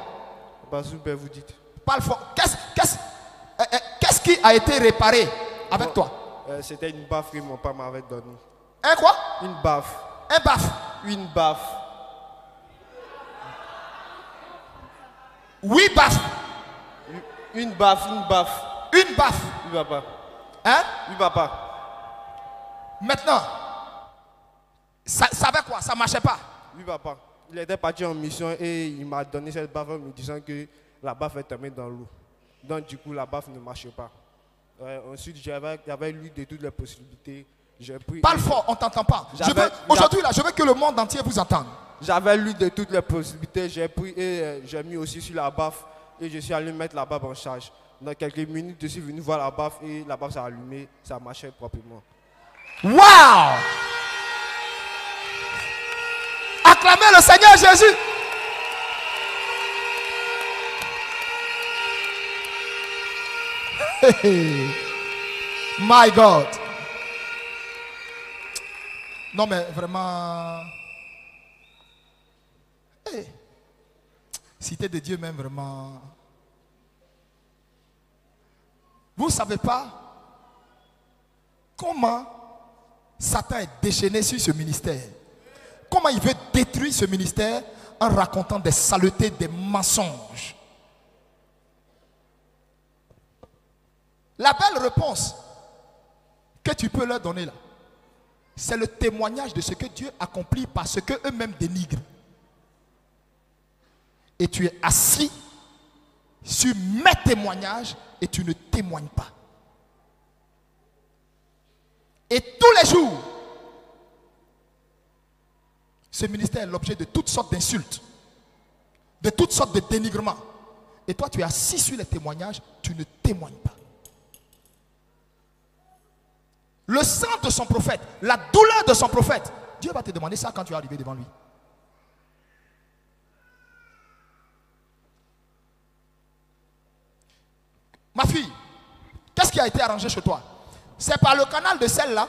Papa, s'il vous plaît, vous dites. Parle fort. Qu'est-ce qui a été réparé avec toi? C'était une baffe que mon père m'avait donnée. Un quoi? Une baffe. Un baffe. Une baffe. Oui, baffe. Une baffe, une baffe. Une baffe. Oui, papa. Hein? Oui, papa. Maintenant, ça avait quoi? Ça ne marchait pas. Oui, papa. Il était parti en mission et il m'a donné cette baffe en me disant que la baffe est tombée dans l'eau. Donc, du coup, la baffe ne marchait pas. Ensuite, j'avais lu de toutes les possibilités. Parle fort, on ne t'entend pas. Aujourd'hui, là, je veux que le monde entier vous entende. J'avais lu de toutes les possibilités. J'ai pris et j'ai mis aussi sur la baffe. Et je suis allé mettre la baffe en charge. Dans quelques minutes, je suis venu voir la baffe et la baffe s'est allumée. Ça marchait proprement. Waouh! Acclamez le Seigneur Jésus. My God. Non mais vraiment. Hey. Cité de Dieu même vraiment. Vous ne savez pas comment Satan est déchaîné sur ce ministère. Comment il veut détruire ce ministère en racontant des saletés, des mensonges. La belle réponse que tu peux leur donner là, c'est le témoignage de ce que Dieu accomplit par ce qu'eux-mêmes dénigrent. Et tu es assis sur mes témoignages et tu ne témoignes pas. Et tous les jours, ce ministère est l'objet de toutes sortes d'insultes, de toutes sortes de dénigrements. Et toi, tu es assis sur les témoignages, tu ne témoignes pas. Le sang de son prophète, la douleur de son prophète, Dieu va te demander ça quand tu es arrivé devant lui. Ma fille, qu'est-ce qui a été arrangé chez toi? C'est par le canal de celle-là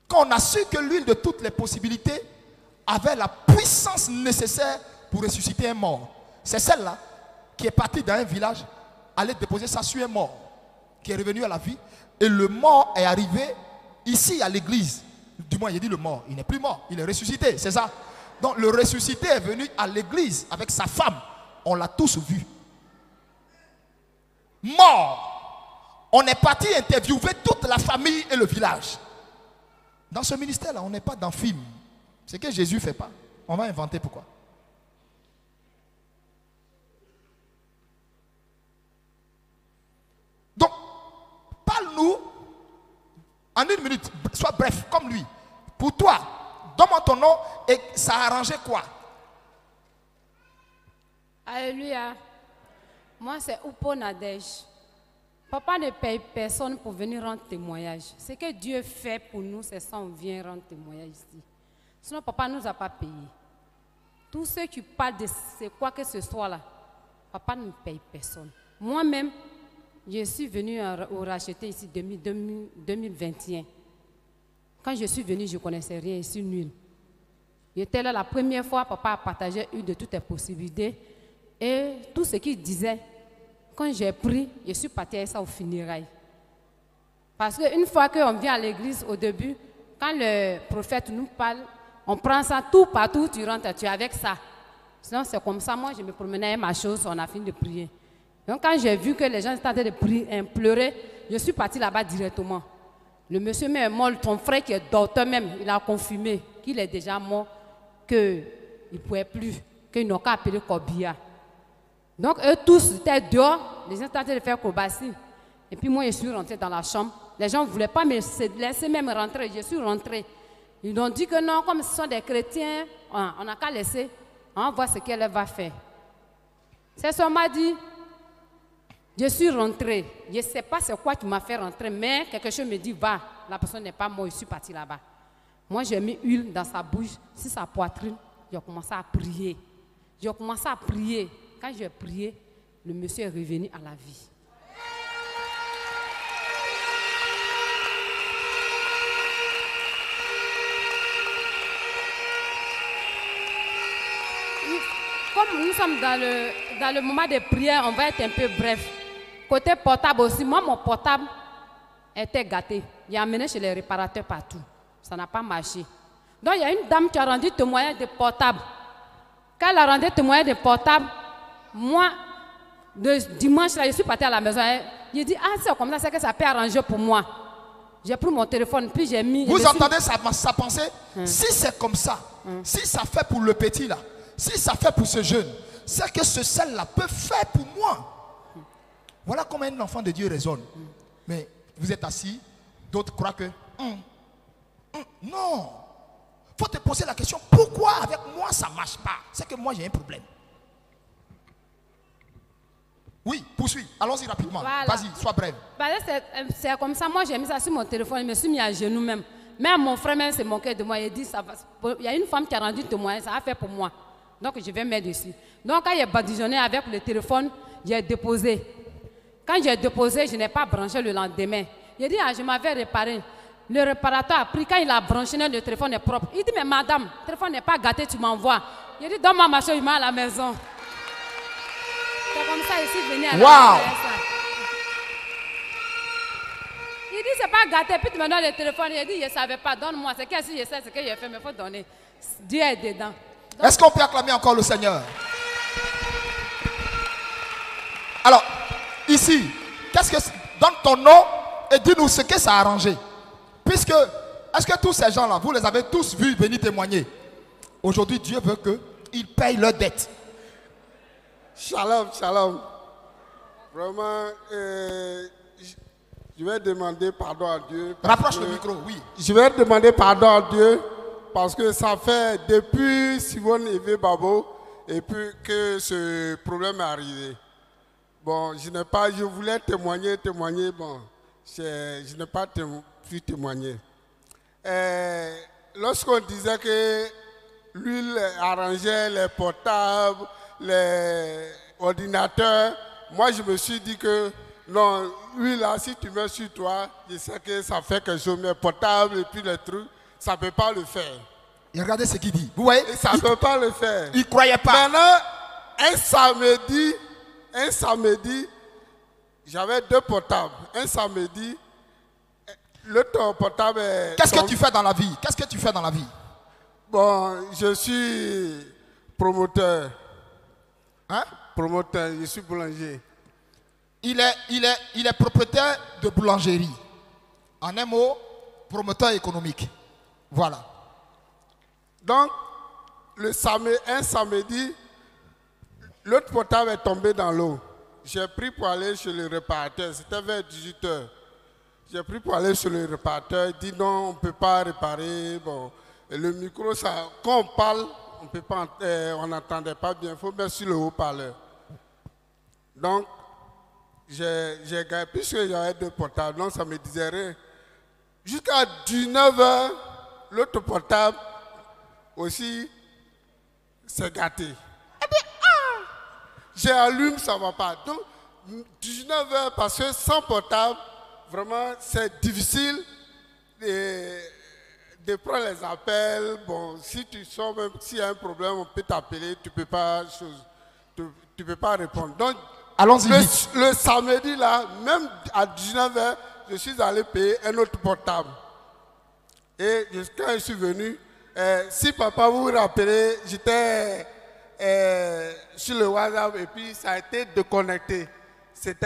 qu'on a su que l'huile de toutes les possibilités avait la puissance nécessaire pour ressusciter un mort. C'est celle-là qui est partie dans un village, aller déposer ça sur un mort, qui est revenu à la vie. Et le mort est arrivé ici à l'église. Du moins, il dit le mort. Il n'est plus mort, il est ressuscité, c'est ça. Donc le ressuscité est venu à l'église avec sa femme. On l'a tous vu. Mort. On est parti interviewer toute la famille et le village. Dans ce ministère-là, on n'est pas dans film. C'est que Jésus ne fait pas. On va inventer pourquoi. Donc, parle-nous en une minute, sois bref, comme lui. Pour toi, donne-moi ton nom et ça a arrangé quoi? Alléluia. Moi, c'est Oupo Nadej. Papa ne paye personne pour venir rendre témoignage. Ce que Dieu fait pour nous, c'est ça, on vient rendre témoignage ici. Sinon, papa ne nous a pas payé. Tous ceux qui parlent de c'est quoi que ce soit là, papa ne paye personne. Moi-même, je suis venu au racheter ici 2021. Quand je suis venu, je ne connaissais rien ici, nul. J'étais là la première fois, papa a partagé une de toutes les possibilités. Et tout ce qu'il disait, quand j'ai pris, je suis partie avec ça au funérailles. Parce qu'une fois qu'on vient à l'église, au début, quand le prophète nous parle, on prend ça tout partout, tu rentres, tu es avec ça. Sinon, c'est comme ça, moi je me promenais avec ma chose, on a fini de prier. Donc quand j'ai vu que les gens étaient en train de prier, pleurer, je suis partie là-bas directement. Le monsieur même est mort, ton frère qui est docteur même, il a confirmé qu'il est déjà mort, qu'il ne pouvait plus, qu'ils n'ont qu'à appeler Kobia. Donc eux tous étaient dehors, les gens étaient en train de faire acrobatie. Et puis moi je suis rentrée dans la chambre. Les gens ne voulaient pas me laisser même rentrer, je suis rentrée. Ils ont dit que non, comme ce sont des chrétiens, on n'a qu'à laisser, on va voir ce qu'elle va faire. C'est ce qu'on m'a dit. Je suis rentrée. Je ne sais pas c'est quoi qui m'a fait rentrer, mais quelque chose me dit, va. La personne n'est pas morte, je suis partie là-bas. Moi, j'ai mis huile dans sa bouche, sur sa poitrine. J'ai commencé à prier. J'ai commencé à prier. Quand j'ai prié, le monsieur est revenu à la vie. Comme nous sommes dans le moment de prière, on va être un peu bref. Côté portable aussi, moi mon portable était gâté. Il a amené chez les réparateurs partout. Ça n'a pas marché. Donc il y a une dame qui a rendu témoignage de portable. Quand elle a rendu témoignage de portable, moi, le dimanche, là, je suis partie à la maison. J'ai dit, ah c'est comme ça, c'est que ça peut arranger pour moi. J'ai pris mon téléphone, puis j'ai mis... Vous entendez sa pensée? Si c'est comme ça, si ça fait pour le petit là, si ça fait pour ce jeune, c'est que ce sel-là peut faire pour moi. Voilà comment un enfant de Dieu raisonne. Mais vous êtes assis, d'autres croient que... non. Il faut te poser la question, pourquoi avec moi ça ne marche pas? C'est que moi j'ai un problème. Oui, poursuis. Allons-y rapidement. Voilà. Vas-y, sois bref. C'est comme ça, moi j'ai mis ça sur mon téléphone, je me suis mis à genoux même. Même mon frère même s'est moqué de moi, il dit, il y a une femme qui a rendu témoignage, ça a fait pour moi. Donc je vais mettre dessus. Donc quand il a badigeonné avec le téléphone, j'ai déposé. Quand j'ai déposé, je n'ai pas branché le lendemain. Il dit, ah, je m'avais réparé. Le réparateur a pris, quand il a branché, le téléphone est propre. Il dit, mais madame, le téléphone n'est pas gâté, tu m'envoies. Il dit, donne-moi ma chose, il m'a à la maison. C'est comme ça, ici, venu à la maison. Il dit, c'est pas gâté, puis tu me donnes le téléphone. Il dit, je ne savais pas, donne-moi. C'est que si je sais ce que j'ai fait, mais il faut donner. Dieu est dedans. Est-ce qu'on peut acclamer encore le Seigneur? Alors, ici, donne ton nom et dis-nous ce que ça a arrangé. Puisque, est-ce que tous ces gens-là, vous les avez tous vus venir témoigner? Aujourd'hui, Dieu veut qu'ils payent leurs dettes. Shalom, shalom. Vraiment, je vais demander pardon à Dieu. Rapproche le micro, oui. Je vais demander pardon à Dieu parce que ça fait depuis Simone Eve Babo et puis que ce problème est arrivé. Bon, je voulais témoigner, bon, je n'ai pas pu témoigner. Lorsqu'on disait que l'huile arrangeait les portables, les ordinateurs, moi je me suis dit que non, l'huile là, si tu mets sur toi, je sais que ça fait quelque chose, mais portable et puis les trucs, ça ne peut pas le faire. Et regardez ce qu'il dit. Vous voyez? Ça ne peut pas le faire. Il ne croyait pas. Maintenant, un samedi, j'avais 2 portables. Un samedi, l'autre portable est... Qu'est-ce que tu fais dans la vie? Qu'est-ce que tu fais dans la vie? Bon, je suis promoteur. Hein? Promoteur, je suis boulanger. Il est propriétaire de boulangerie. En un mot, promoteur économique. Voilà. Donc, un samedi, l'autre portable est tombé dans l'eau. J'ai pris pour aller chez le réparateur. C'était vers 18h. J'ai pris pour aller chez le réparateur. Il dit non, on ne peut pas réparer. Bon, et le micro, ça, quand on parle, on n'entendait pas bien. Il faut mettre sur le haut-parleur. Donc, j'ai gagné, puisque j'avais 2 portables, donc ça ne me disait rien. Jusqu'à 19h, l'autre portable aussi s'est gâté. Eh bien, j'ai allumé, ça ne va pas. Donc, 19h, parce que sans portable, vraiment, c'est difficile de prendre les appels. Bon, si tu sors, même s'il y a un problème, on peut t'appeler, tu ne peux pas répondre. Donc, allons-y. Le samedi, là, même à 19h, je suis allé payer un autre portable. Et quand je suis venu, si papa vous vous rappelez, j'étais sur le WhatsApp et puis ça a été déconnecté. C'est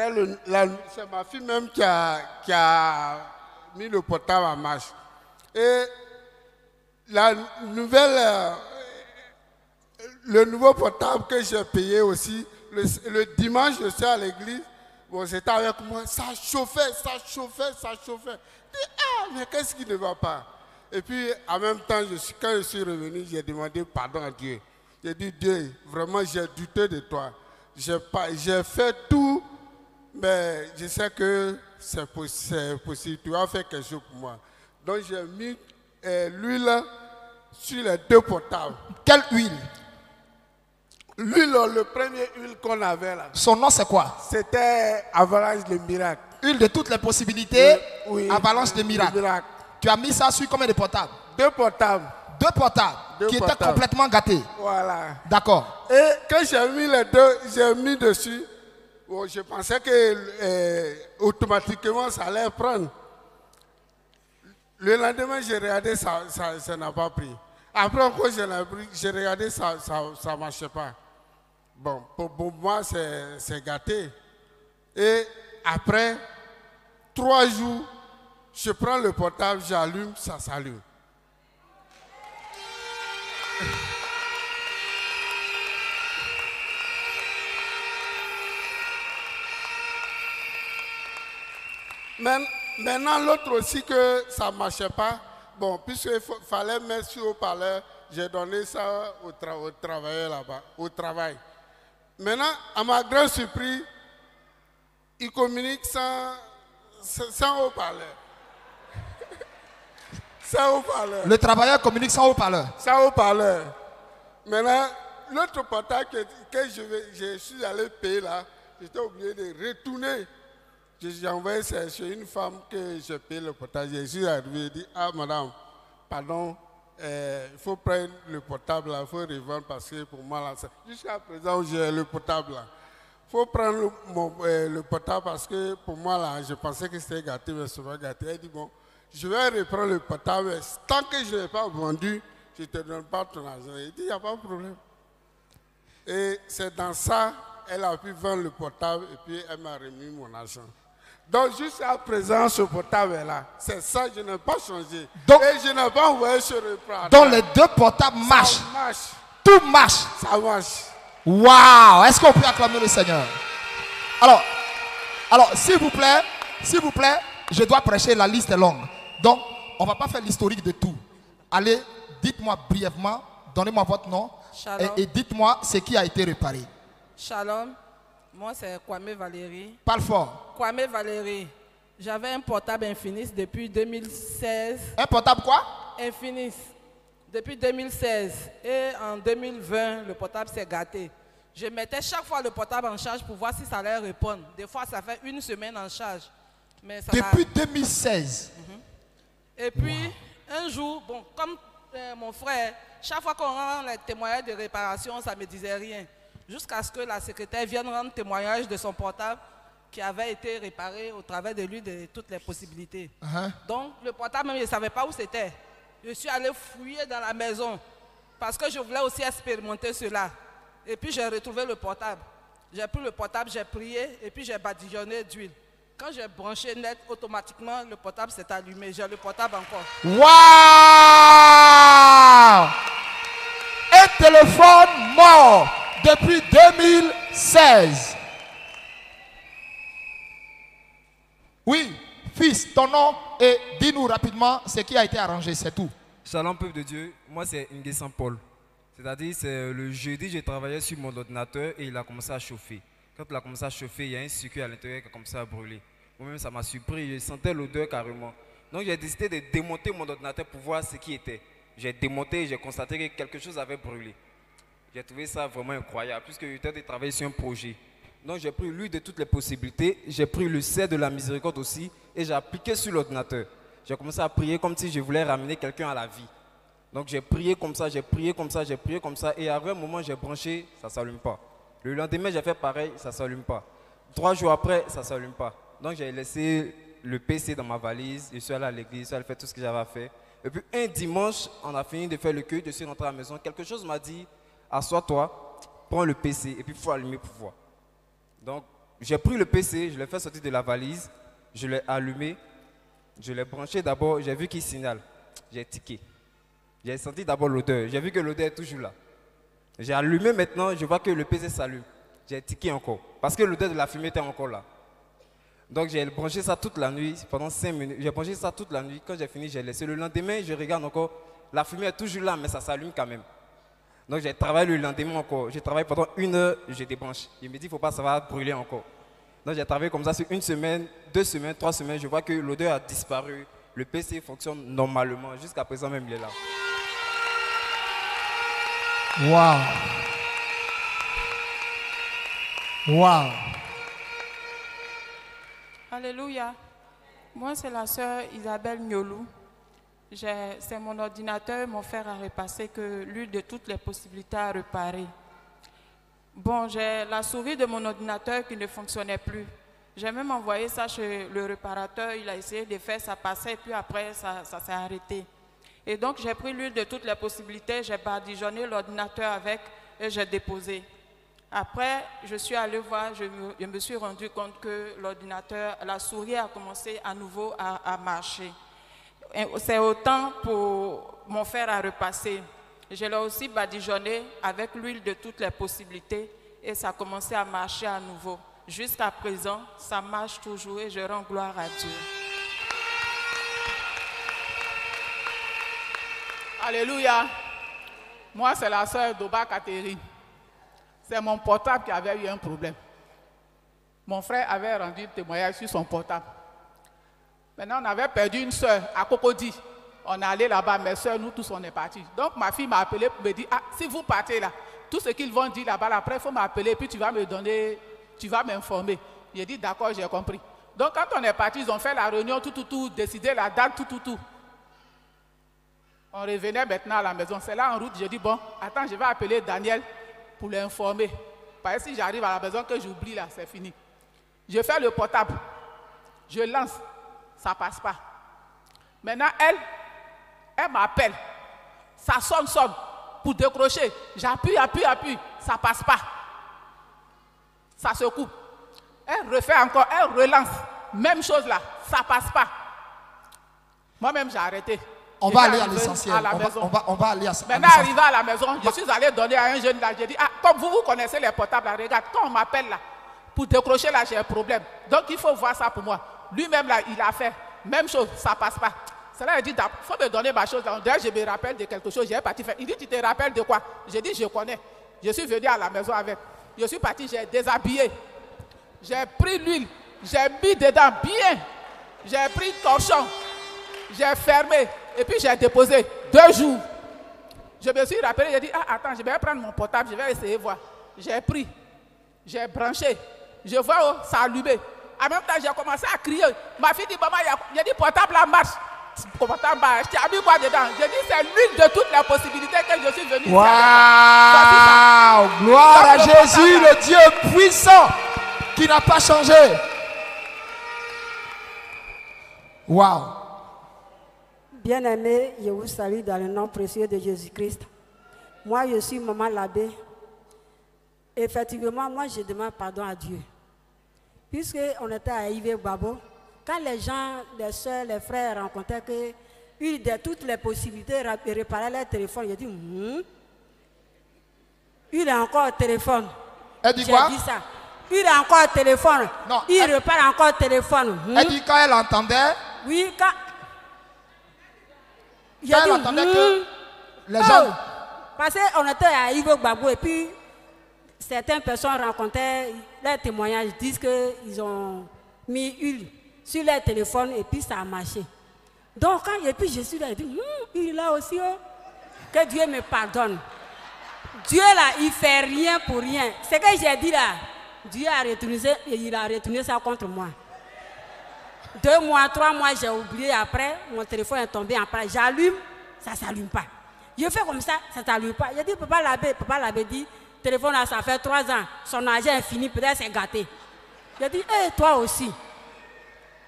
ma fille même qui a mis le portable en marche. Et la nouvelle, le nouveau portable que j'ai payé aussi, le dimanche, je suis à l'église, bon, c'était avec moi, ça chauffait. Je dis, mais qu'est-ce qui ne va pas? Et puis, en même temps, quand je suis revenu, j'ai demandé pardon à Dieu. J'ai dit, Dieu, vraiment, j'ai douté de toi. J'ai fait tout, mais je sais que c'est possible. Tu vas faire quelque chose pour moi. Donc, j'ai mis l'huile sur les deux portables. Quelle huile? L'huile, le premier huile qu'on avait là. Son nom c'est quoi? C'était Avalanche de Miracle. Huile de toutes les possibilités, Oui, Avalanche de Miracle. Tu as mis ça sur combien de portables? Deux portables. Deux portables qui étaient complètement gâtés. Voilà. D'accord. Et quand j'ai mis les deux, j'ai mis dessus, bon, je pensais que automatiquement ça allait prendre. Le lendemain, j'ai regardé, ça n'a pas pris. Après encore, j'ai regardé, ça ne marchait pas. Bon, pour moi, c'est gâté. Et après 3 jours, je prends le portable, j'allume, ça s'allume. Maintenant, l'autre aussi que ça ne marchait pas. Bon, puisqu'il fallait mettre sur haut-parleur, j'ai donné ça au travailleur là-bas, au travail. Maintenant, à ma grande surprise, il communique sans haut-parleur. Sans haut-parleur. Le travailleur communique sans haut-parleur. Sans haut-parleur. Maintenant, l'autre portable que je suis allé payer là, j'étais obligé de retourner. J'ai envoyé chez une femme que j'ai payé le portable. Je suis arrivé et dit, ah madame, pardon, il faut prendre le portable là, il faut revendre parce que pour moi là, jusqu'à présent j'ai le portable là. Il faut prendre le portable parce que pour moi là, je pensais que c'était gâté, mais c'est pas gâté. Elle dit, bon, je vais reprendre le portable. Tant que je ne l'ai pas vendu, je ne te donne pas ton argent. Il dit, il n'y a pas de problème. Et c'est dans ça, elle a pu vendre le portable et puis elle m'a remis mon argent. Donc jusqu'à présent, ce portable-là, c'est ça, je n'ai pas changé. Donc, et je n'ai pas envoyé sur le portable. Donc les deux portables marchent. Ça marche. Tout marche. Ça marche. Waouh! Est-ce qu'on peut acclamer le Seigneur? Alors, s'il vous plaît, je dois prêcher, la liste est longue. Donc, on ne va pas faire l'historique de tout. Allez, dites-moi brièvement, donnez-moi votre nom et dites-moi ce qui a été réparé. Shalom, moi c'est Kwame Valérie. Parle fort. Kwame Valérie, j'avais un portable Infinis depuis 2016. Un portable quoi? Infinis, depuis 2016. Et en 2020, le portable s'est gâté. Je mettais chaque fois le portable en charge pour voir si ça allait répondre. Des fois, ça fait 1 semaine en charge. Mais ça depuis 2016. Et puis, un jour, bon, comme mon frère, chaque fois qu'on rend les témoignages de réparation, ça ne me disait rien. Jusqu'à ce que la secrétaire vienne rendre témoignage de son portable qui avait été réparé au travers de lui de toutes les possibilités. Donc, le portable, même, je ne savais pas où c'était. Je suis allé fouiller dans la maison parce que je voulais aussi expérimenter cela. Et puis, j'ai retrouvé le portable. J'ai pris le portable, j'ai prié et puis j'ai badigeonné d'huile. Quand j'ai branché net, automatiquement, le portable s'est allumé. J'ai le portable encore. Waouh! Un téléphone mort depuis 2016. Oui, fils, ton nom et dis-nous rapidement ce qui a été arrangé, c'est tout. Shalom, peuple de Dieu. Moi, c'est Ngué Saint-Paul. C'est-à-dire, c'est le jeudi, j'ai travaillé sur mon ordinateur et il a commencé à chauffer. Quand il a commencé à chauffer, il y a un circuit à l'intérieur qui a commencé à brûler. Moi-même, ça m'a surpris, je sentais l'odeur carrément. Donc, j'ai décidé de démonter mon ordinateur pour voir ce qui était. J'ai démonté et j'ai constaté que quelque chose avait brûlé. J'ai trouvé ça vraiment incroyable, puisque j'étais de travailler sur un projet. Donc, j'ai pris l'huile de toutes les possibilités, j'ai pris le sel de la miséricorde aussi, et j'ai appliqué sur l'ordinateur. J'ai commencé à prier comme si je voulais ramener quelqu'un à la vie. Donc, j'ai prié comme ça, j'ai prié comme ça, j'ai prié comme ça, et après un moment, j'ai branché, ça ne s'allume pas. Le lendemain, j'ai fait pareil, ça ne s'allume pas. 3 jours après, ça ne s'allume pas. Donc, j'ai laissé le PC dans ma valise, je suis allé à l'église, je suis allé faire tout ce que j'avais à faire. Et puis un dimanche, on a fini de faire le culte, je suis rentré à la maison. Quelque chose m'a dit, assois-toi, prends le PC et puis il faut allumer pour voir. Donc j'ai pris le PC, je l'ai fait sortir de la valise, je l'ai allumé, je l'ai branché d'abord, j'ai vu qu'il signale, j'ai tiqué. J'ai senti d'abord l'odeur, j'ai vu que l'odeur est toujours là. J'ai allumé maintenant, je vois que le PC s'allume. J'ai tiqué encore, parce que l'odeur de la fumée était encore là. Donc j'ai branché ça toute la nuit, pendant 5 minutes. J'ai branché ça toute la nuit, quand j'ai fini, j'ai laissé. Le lendemain, je regarde encore, la fumée est toujours là, mais ça s'allume quand même. Donc j'ai travaillé le lendemain encore. J'ai travaillé pendant 1 heure, je débranche. Il me dit, il ne faut pas, ça va brûler encore. Donc j'ai travaillé comme ça sur 1 semaine, 2 semaines, 3 semaines. Je vois que l'odeur a disparu. Le PC fonctionne normalement. Jusqu'à présent même, il est là. Waouh. Waouh. Alléluia. Moi, c'est la sœur Isabelle Nyolou. C'est mon ordinateur, mon frère a repassé que l'une de toutes les possibilités à réparer. Bon, j'ai la souris de mon ordinateur qui ne fonctionnait plus. J'ai même envoyé ça chez le réparateur, il a essayé de faire, ça passait, et puis après, ça s'est arrêté. Et donc, j'ai pris l'une de toutes les possibilités, j'ai badigeonné l'ordinateur avec et j'ai déposé. Après, je suis allée voir, je me suis rendu compte que l'ordinateur, la souris a commencé à nouveau à marcher. C'est autant pour mon frère à repasser. Je l'ai aussi badigeonné avec l'huile de toutes les possibilités et ça a commencé à marcher à nouveau. Jusqu'à présent, ça marche toujours et je rends gloire à Dieu. Alléluia. Moi, c'est la sœur Doba Catherine. C'est mon portable qui avait eu un problème. Mon frère avait rendu témoignage sur son portable. Maintenant, on avait perdu une sœur à Cocody. On est allé là-bas, mes soeurs, nous tous, on est partis. Donc, ma fille m'a appelé pour me dire, ah, si vous partez là, tout ce qu'ils vont dire là-bas, après, il faut m'appeler, puis tu vas me donner, tu vas m'informer. J'ai dit, d'accord, j'ai compris. Donc, quand on est parti, ils ont fait la réunion, tout, décidé la date, tout. On revenait maintenant à la maison. C'est là en route, j'ai dit, bon, attends, je vais appeler Daniel pour l'informer. Parce que si j'arrive à la maison, que j'oublie là, c'est fini. Je fais le portable, je lance, ça ne passe pas. Maintenant, elle m'appelle, ça sonne, pour décrocher. J'appuie, ça ne passe pas. Ça se coupe. Elle refait encore, elle relance. Même chose là, ça ne passe pas. Moi-même, j'ai arrêté. On va aller à l'essentiel. On va aller à l'essentiel. Maintenant, arrivé à la maison, je suis allé donner à un jeune là. J'ai dit, ah, comme vous connaissez les portables, là, regarde, quand on m'appelle là, pour décrocher là, j'ai un problème. Donc, il faut voir ça pour moi. Lui-même là, il a fait. Même chose, ça ne passe pas. C'est là, il dit, il faut me donner ma chose. D'ailleurs, je me rappelle de quelque chose, j'ai parti faire. Il dit, tu te rappelles de quoi? J'ai dit, je connais. Je suis venu à la maison avec. Je suis parti, j'ai déshabillé. J'ai pris l'huile, j'ai mis dedans bien. J'ai pris torchon, j'ai fermé. Et puis j'ai déposé 2 jours. Je me suis rappelé, j'ai dit, ah, attends, je vais prendre mon portable, je vais essayer de voir. J'ai pris, j'ai branché. Je vois, oh, ça a allumé. En même temps, j'ai commencé à crier. Ma fille dit, maman, j'ai dit, portable en marche. Portable marche. Tu as mis quoi dedans? J'ai dit, c'est l'une de toutes les possibilités que je suis venu. Waouh! Gloire à Jésus, le Dieu puissant qui n'a pas changé. Waouh! Bien-aimés, je vous salue dans le nom précieux de Jésus-Christ. Moi, je suis Maman Labbé. Effectivement, moi, je demande pardon à Dieu. Puisqu'on était à Yves Babo, quand les gens, les soeurs, les frères rencontraient que une de toutes les possibilités de réparer leur téléphone, j'ai dit, il a encore un téléphone. Elle dit quoi? J'ai dit ça. Il a encore un téléphone. Non, il répare encore un téléphone. Elle dit quand elle entendait. Oui, quand elle entendait que les gens. Parce qu'on était à Ivo Gbagbo et puis certaines personnes rencontraient leurs témoignages, disent qu'ils ont mis huile sur leur téléphone et puis ça a marché. Donc quand et puis je suis là, je dis, il est là aussi, oh. Que Dieu me pardonne. Dieu là, il ne fait rien pour rien. Ce que j'ai dit là, Dieu a retourné ça contre moi. 2 mois, 3 mois, j'ai oublié. Après, mon téléphone est tombé en panne. J'allume, ça ne s'allume pas. Je fais comme ça, ça ne s'allume pas. J'ai dit, Papa Labbé dit, téléphone là, ça fait 3 ans. Son argent est fini, peut-être c'est gâté. J'ai dit, hé, toi aussi.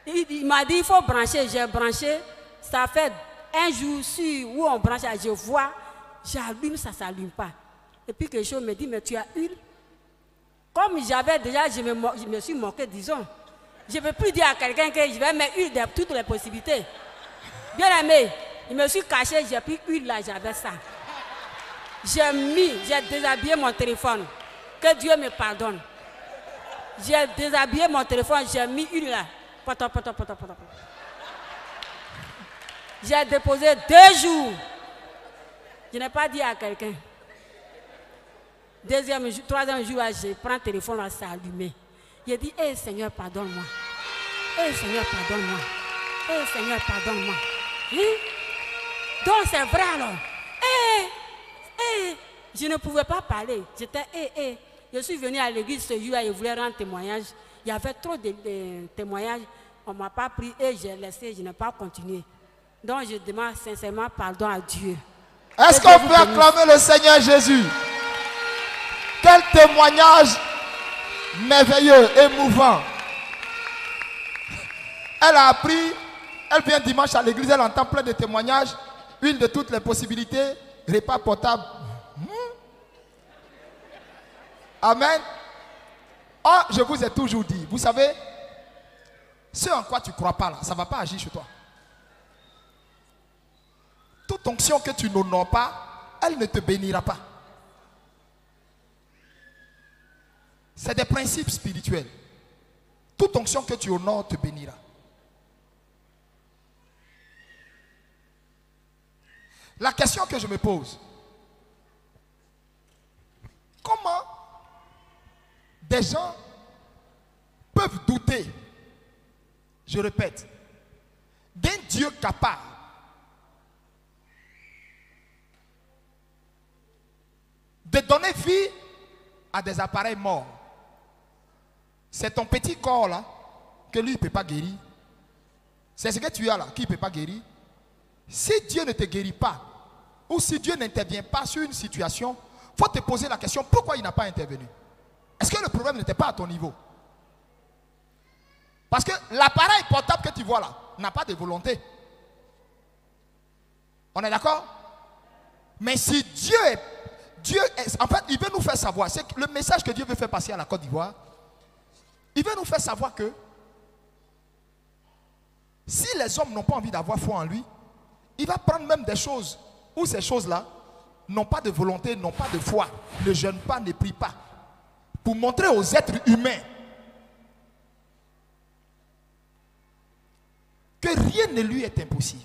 Il m'a dit, il faut brancher. J'ai branché. Ça fait un jour, où on branche, je vois, j'allume, ça ne s'allume pas. Et puis quelque chose me dit, mais tu as huile. Comme j'avais déjà, je me suis moqué, disons. Je ne peux plus dire à quelqu'un que je vais mettre huile de toutes les possibilités. Bien aimé, je me suis caché, j'ai pris huile là, j'avais ça. J'ai déshabillé mon téléphone. Que Dieu me pardonne. J'ai déshabillé mon téléphone, j'ai mis huile là. J'ai déposé 2 jours. Je n'ai pas dit à quelqu'un. 2e jour, 3e jour, je prends le téléphone, là, c'est allumé. J'ai dit, hé Seigneur, pardonne-moi. Hé Seigneur, pardonne-moi. Hé Seigneur, pardonne-moi. Donc c'est vrai alors. Je ne pouvais pas parler. J'étais, Je suis venue à l'église ce jour-là, je voulais rendre témoignage. Il y avait trop de témoignages. On ne m'a pas pris et j'ai laissé, je n'ai pas continué. Donc je demande sincèrement pardon à Dieu. Est-ce qu'on peut acclamer le Seigneur Jésus? Quel témoignage merveilleux, émouvant. Elle a appris, elle vient dimanche à l'église, elle entend plein de témoignages, huile de toutes les possibilités, repas potable. Amen. Oh, je vous ai toujours dit, vous savez, ce en quoi tu ne crois pas là, ça ne va pas agir sur toi. Toute onction que tu n'honores pas, elle ne te bénira pas. C'est des principes spirituels. Toute onction que tu honores te bénira. La question que je me pose, comment des gens peuvent douter, je répète, d'un Dieu capable de donner vie à des appareils morts? C'est ton petit corps là que lui ne peut pas guérir. C'est ce que tu as là qui ne peut pas guérir. Si Dieu ne te guérit pas, ou si Dieu n'intervient pas sur une situation, il faut te poser la question, pourquoi il n'a pas intervenu? Est-ce que le problème n'était pas à ton niveau? Parce que l'appareil portable que tu vois là n'a pas de volonté. On est d'accord? Mais si Dieu est, en fait, il veut nous faire savoir, c'est le message que Dieu veut faire passer à la Côte d'Ivoire. Il veut nous faire savoir que si les hommes n'ont pas envie d'avoir foi en lui, il va prendre même des choses où ces choses-là n'ont pas de volonté, n'ont pas de foi, ne jeûnent pas, ne prient pas, pour montrer aux êtres humains que rien ne lui est impossible.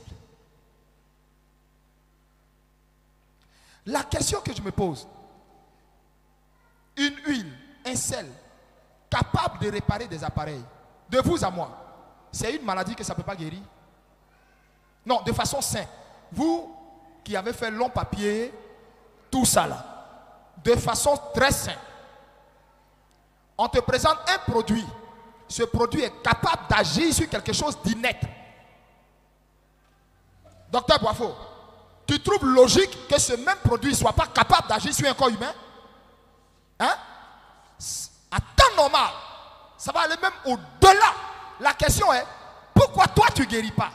La question que je me pose, une huile, un sel, capable de réparer des appareils, de vous à moi, c'est une maladie que ça ne peut pas guérir? Non, de façon simple. Vous qui avez fait long papier, tout ça là, de façon très simple, on te présente un produit. Ce produit est capable d'agir sur quelque chose d'inerte. Docteur Boifo, tu trouves logique que ce même produit ne soit pas capable d'agir sur un corps humain? Hein? À temps normal, ça va aller même au-delà. La question est, pourquoi toi tu ne guéris pas?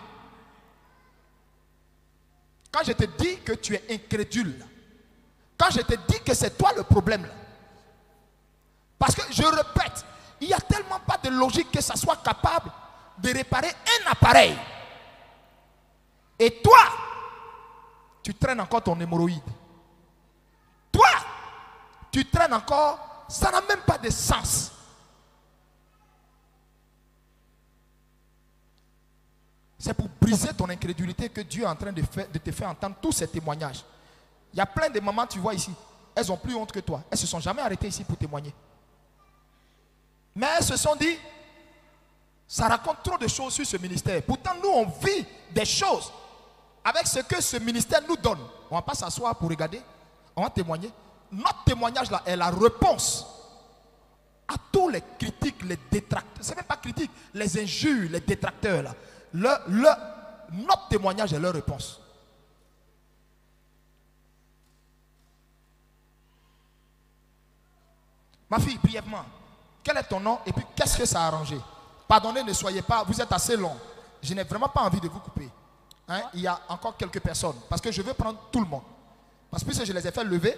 Quand je te dis que tu es incrédule, quand je te dis que c'est toi le problème là, parce que je répète, il n'y a tellement pas de logique que ça soit capable de réparer un appareil. Et toi, tu traînes encore ton hémorroïde. Toi, tu traînes encore, ça n'a même pas de sens. C'est pour briser ton incrédulité que Dieu est en train de te faire entendre tous ces témoignages. Il y a plein de mamans, tu vois ici, elles ont plus honte que toi. Elles ne se sont jamais arrêtées ici pour témoigner. Mais elles se sont dit, ça raconte trop de choses sur ce ministère. Pourtant, nous, on vit des choses avec ce que ce ministère nous donne. On ne va pas s'asseoir pour regarder, on va témoigner. Notre témoignage là est la réponse à tous les critiques, les détracteurs. Ce n'est même pas critique, les injures, les détracteurs là. Notre témoignage est leur réponse. Ma fille, brièvement, quel est ton nom et puis qu'est-ce que ça a arrangé? Pardonnez, ne soyez pas, vous êtes assez long. Je n'ai vraiment pas envie de vous couper. hein, il y a encore quelques personnes. Parce que je veux prendre tout le monde. Parce que puisque je les ai fait lever,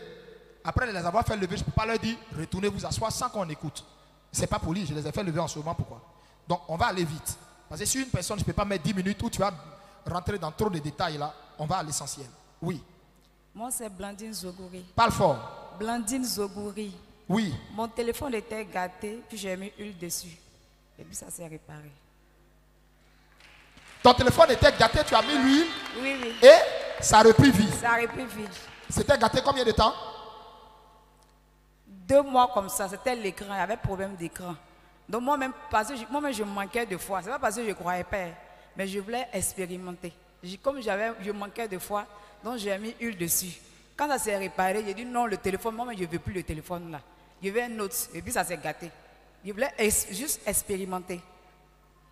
après les avoir fait lever, je ne peux pas leur dire retournez vous asseoir sans qu'on écoute. Ce n'est pas poli, je les ai fait lever en ce moment. Pourquoi? Donc on va aller vite. Parce que si une personne, je ne peux pas mettre 10 minutes où tu vas rentrer dans trop de détails là, on va à l'essentiel. Oui. Moi, c'est Blandine Zogouri. Parle fort. Blandine Zogouri. Oui. Mon téléphone était gâté, puis j'ai mis huile dessus. Et puis ça s'est réparé. Ton téléphone était gâté, tu as mis l'huile. Oui, oui. Et ça a repris vie. Ça a repris vie. C'était gâté combien de temps? 2 mois comme ça, c'était l'écran, il y avait problème d'écran. Donc moi-même, moi-même je manquais de foi. Ce n'est pas parce que je ne croyais pas, mais je voulais expérimenter. Comme je manquais de foi, donc j'ai mis huile dessus. Quand ça s'est réparé, j'ai dit non, le téléphone, moi-même je ne veux plus le téléphone là. Je veux un autre, et puis ça s'est gâté. Je voulais juste expérimenter.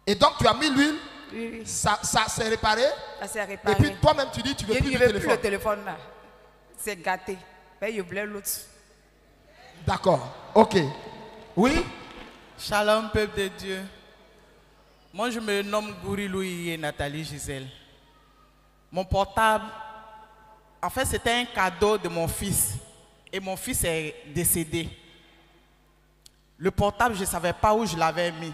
Et donc tu as mis l'huile, oui, oui. Ça s'est réparé. Ça s'est réparé. Et puis toi-même tu dis tu veux plus le téléphone. Je veux plus le téléphone là. C'est gâté. Mais je voulais l'autre. D'accord. Ok. Oui. Shalom, peuple de Dieu. Moi, je me nomme Gouri Louis et Nathalie Gisèle. Mon portable, en fait, c'était un cadeau de mon fils. Et mon fils est décédé. Le portable, je ne savais pas où je l'avais mis.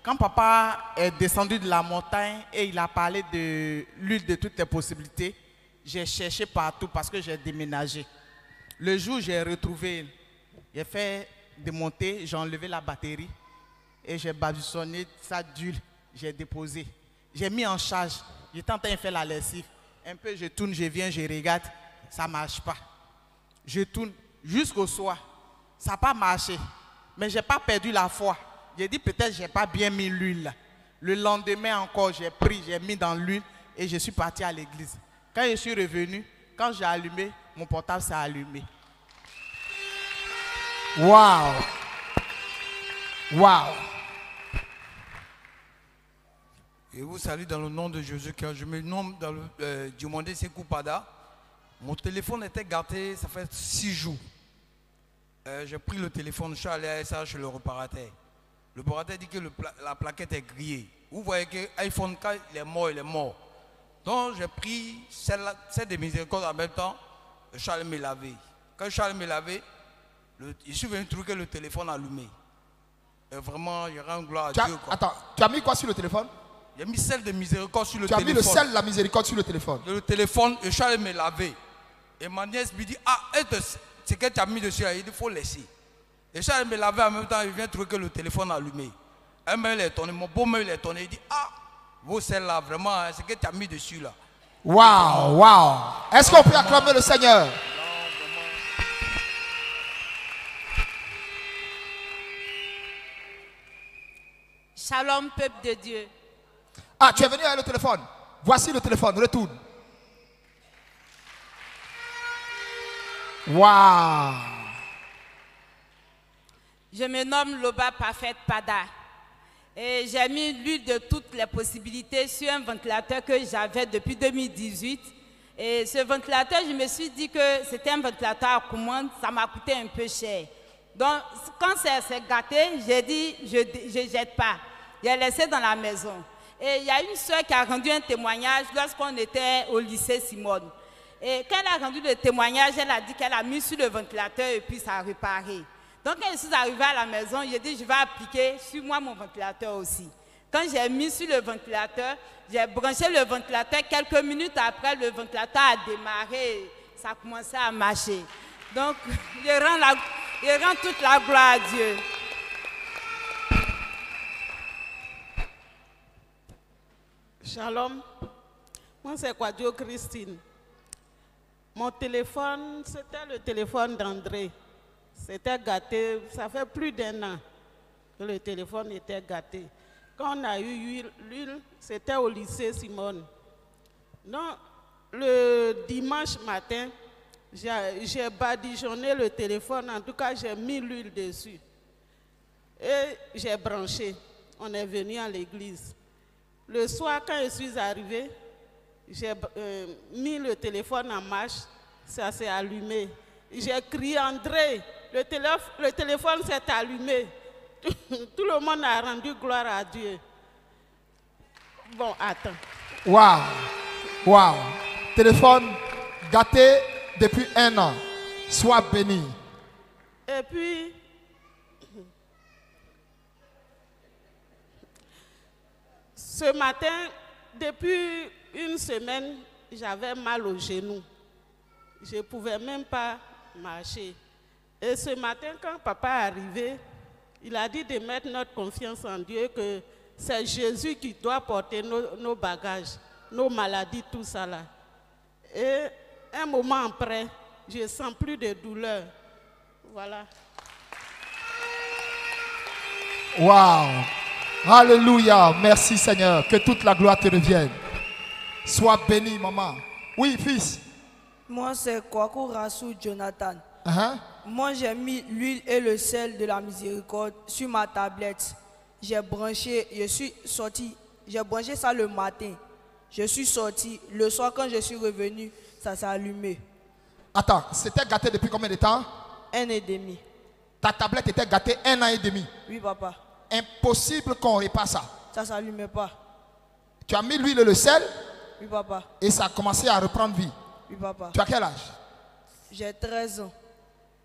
Quand papa est descendu de la montagne et il a parlé de l'huile de toutes les possibilités, j'ai cherché partout parce que j'ai déménagé. Le jour où j'ai retrouvé, j'ai fait démonter, j'ai enlevé la batterie et j'ai babusonné ça d'huile, j'ai déposé. J'ai mis en charge, j'étais en train de faire la lessive. Un peu je tourne, je viens, je regarde, ça ne marche pas. Je tourne jusqu'au soir, ça n'a pas marché. Mais je n'ai pas perdu la foi. J'ai dit peut-être je n'ai pas bien mis l'huile. Le lendemain encore, j'ai pris, j'ai mis dans l'huile et je suis parti à l'église. Quand je suis revenu, quand j'ai allumé, mon portable s'est allumé. Waouh! Waouh! Je vous salue dans le nom de Jésus, car je me nomme dans le Diomandé Sekou Pada. Mon téléphone était gâté, ça fait 6 jours. J'ai pris le téléphone, je suis allé à ça chez le réparateur. Le réparateur dit que la plaquette est grillée. Vous voyez que l'iPhone, quand il est mort, il est mort. Donc j'ai pris celle de miséricorde en même temps, je suis allé me laver. Quand je suis allé me laver, je suis venu trouver le téléphone allumé. Et vraiment, il y rend gloire à Dieu. Quoi. Attends, tu as mis quoi sur le téléphone? J'ai mis celle de miséricorde sur le téléphone. Tu as mis le sel de la miséricorde sur le téléphone? Le téléphone, je suis allé me laver. Et ma nièce me dit, ah, c'est que tu as mis dessus, il dit, il faut laisser. Et je suis allé me laver en même temps, il vient trouver que le téléphone allumé. Un mail est tourné, mon beau mail est tourné, il dit, ah, vos celles-là, vraiment, c'est que tu as mis dessus là. Waouh, waouh. Est-ce qu'on peut acclamer le Seigneur? Shalom, peuple de Dieu. Ah, tu es venu avec le téléphone. Voici le téléphone, retourne. Waouh. Je me nomme Loba Parfait Pada. Et j'ai mis l'huile de toutes les possibilités sur un ventilateur que j'avais depuis 2018. Et ce ventilateur, je me suis dit que c'était un ventilateur à commande, ça m'a coûté un peu cher. Donc, quand c'est gâté, j'ai dit, je ne jette pas. J'ai laissé dans la maison. Et il y a une soeur qui a rendu un témoignage lorsqu'on était au lycée Simone. Et quand elle a rendu le témoignage, elle a dit qu'elle a mis sur le ventilateur et puis ça a réparé. Donc quand je suis arrivée à la maison, j'ai dit je vais appliquer sur moi mon ventilateur aussi. Quand j'ai mis sur le ventilateur, j'ai branché le ventilateur. Quelques minutes après, le ventilateur a démarré et ça a commencé à marcher. Donc je rends toute la gloire à Dieu. Shalom, moi c'est Quadio Christine. Mon téléphone, c'était le téléphone d'André. C'était gâté, ça fait plus d'1 an que le téléphone était gâté. Quand on a eu l'huile, c'était au lycée Simone. Donc, le dimanche matin, j'ai badigeonné le téléphone, en tout cas j'ai mis l'huile dessus. Et j'ai branché, on est venu à l'église. Le soir, quand je suis arrivée, j'ai mis le téléphone en marche, ça s'est allumé. J'ai crié André, le téléphone s'est allumé. Tout le monde a rendu gloire à Dieu. Bon, attends. Waouh! Waouh. Téléphone gâté depuis 1 an. Sois béni. Et puis, ce matin, depuis une semaine, j'avais mal au genou. Je ne pouvais même pas marcher. Et ce matin, quand papa est arrivé, il a dit de mettre notre confiance en Dieu, que c'est Jésus qui doit porter nos bagages, nos maladies, tout ça là. Et un moment après, je ne sens plus de douleur. Voilà. Waouh. Alléluia. Merci Seigneur. Que toute la gloire te revienne. Sois béni, maman. Oui, fils. Moi, c'est Kwaku Rassou Jonathan. Uh-huh. Moi, j'ai mis l'huile et le sel de la miséricorde sur ma tablette. J'ai branché, je suis sorti. J'ai branché ça le matin. Je suis sorti. Le soir, quand je suis revenu, ça s'est allumé. Attends, c'était gâté depuis combien de temps? 1 an et demi. Ta tablette était gâtée 1 an et demi. Oui, papa. Impossible qu'on répare ça. Ça ne s'allumait pas. Tu as mis l'huile et le sel? Oui, papa. Et ça a commencé à reprendre vie. Oui, papa. Tu as quel âge? J'ai 13 ans.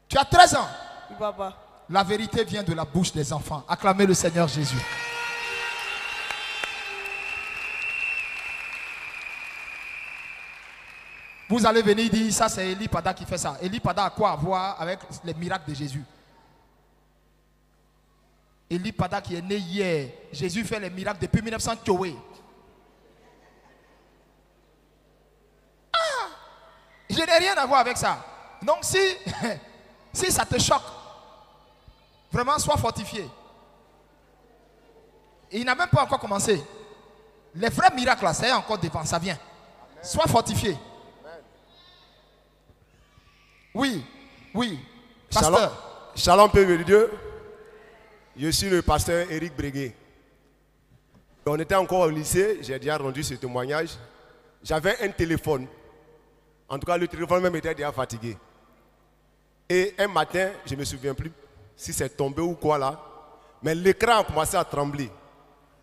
Tu as 13 ans? Oui, papa. La vérité vient de la bouche des enfants. Acclamez le Seigneur Jésus. Vous allez venir dire, ça c'est Eli Pada qui fait ça. Eli Pada a quoi à voir avec les miracles de Jésus? Eli Pada qui est né hier. Jésus fait les miracles depuis 1900 Tchoué. Ah! Je n'ai rien à voir avec ça. Donc si ça te choque, vraiment sois fortifié. Et il n'a même pas encore commencé. Les vrais miracles là, c'est encore devant, ça vient. Sois fortifié. Oui, oui. Pasteur. Shalom, peuple de Dieu. Je suis le pasteur Éric Breguet. On était encore au lycée, j'ai déjà rendu ce témoignage. J'avais un téléphone. En tout cas, le téléphone même était déjà fatigué. Et un matin, je ne me souviens plus si c'est tombé ou quoi là, mais l'écran a commencé à trembler.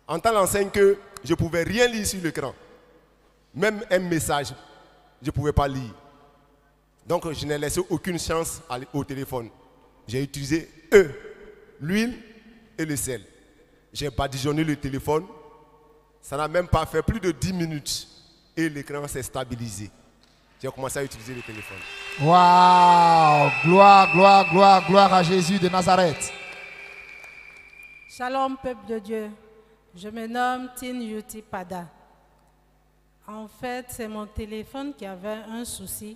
En tant l'enseigne que je ne pouvais rien lire sur l'écran. Même un message, je ne pouvais pas lire. Donc je n'ai laissé aucune chance au téléphone. J'ai utilisé l'huile et le sel. J'ai badigeonné le téléphone. Ça n'a même pas fait plus de 10 minutes. Et l'écran s'est stabilisé. J'ai commencé à utiliser le téléphone. Waouh! Gloire, gloire, gloire, gloire à Jésus de Nazareth. Shalom, peuple de Dieu. Je me nomme Tin Yuti Pada. En fait, c'est mon téléphone qui avait un souci.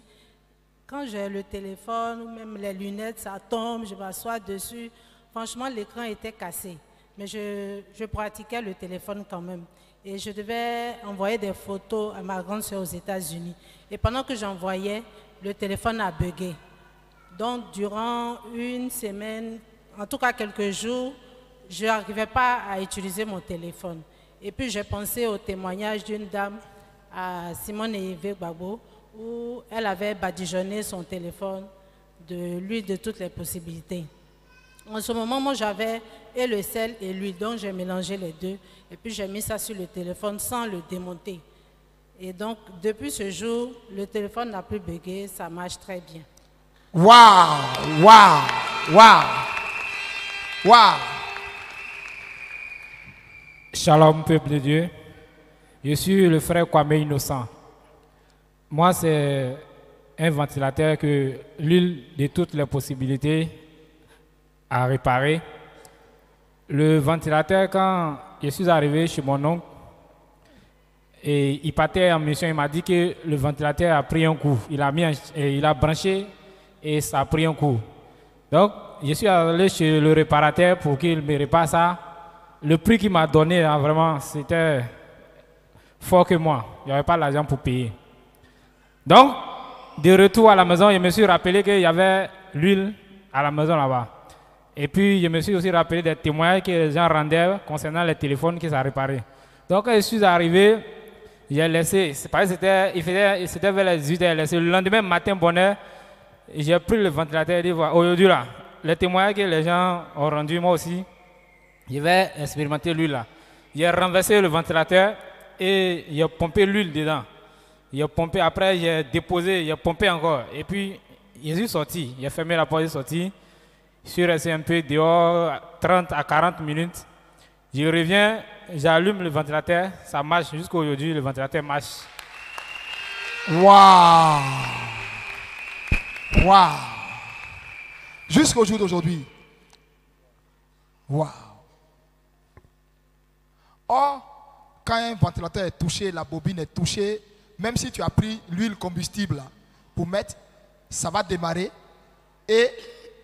Quand j'ai le téléphone ou même les lunettes, ça tombe, je m'assois dessus. Franchement, l'écran était cassé. Mais je pratiquais le téléphone quand même. Et je devais envoyer des photos à ma grande soeur aux États-Unis. Et pendant que j'envoyais, le téléphone a bugué. Donc, durant une semaine, en tout cas quelques jours, je n'arrivais pas à utiliser mon téléphone. Et puis, j'ai pensé au témoignage d'une dame, à Simone Yves Gbagbo, où elle avait badigeonné son téléphone de l'huile de toutes les possibilités. En ce moment, moi, j'avais et le sel et l'huile, donc j'ai mélangé les deux. Et puis, j'ai mis ça sur le téléphone sans le démonter. Et donc, depuis ce jour, le téléphone n'a plus bugué, ça marche très bien. Waouh! Waouh! Waouh! Waouh! Shalom, peuple de Dieu. Je suis le frère Kwame Innocent. Moi, c'est un ventilateur que l'huile de toutes les possibilités a réparé. Le ventilateur, quand je suis arrivé chez mon oncle, et il partait en mission, il m'a dit que le ventilateur a pris un coup. Il a branché et ça a pris un coup. Donc, je suis allé chez le réparateur pour qu'il me répare ça. Le prix qu'il m'a donné, là, vraiment, c'était fort que moi. Il n'y avait pas l'argent pour payer. Donc, de retour à la maison, je me suis rappelé qu'il y avait l'huile à la maison là-bas. Et puis, je me suis aussi rappelé des témoignages que les gens rendaient concernant les téléphones qui sont réparés. Donc, quand je suis arrivé, j'ai laissé, c'est parce que c'était vers les 18 h, le lendemain matin, bonne heure, j'ai pris le ventilateur et dit, voilà, aujourd'hui là, les témoignages que les gens ont rendus, moi aussi, je vais expérimenter l'huile là. J'ai renversé le ventilateur et j'ai pompé l'huile dedans. Il a pompé, après j'ai déposé, il a pompé encore. Et puis, je suis sorti. Il a fermé la porte, il est sorti. Je suis resté un peu dehors, 30 à 40 minutes. Je reviens, j'allume le ventilateur, ça marche. Jusqu'à aujourd'hui, le ventilateur marche. Waouh! Waouh! Jusqu'au jour d'aujourd'hui. Waouh! Or, quand un ventilateur est touché, la bobine est touchée, même si tu as pris l'huile combustible là, pour mettre, ça va démarrer et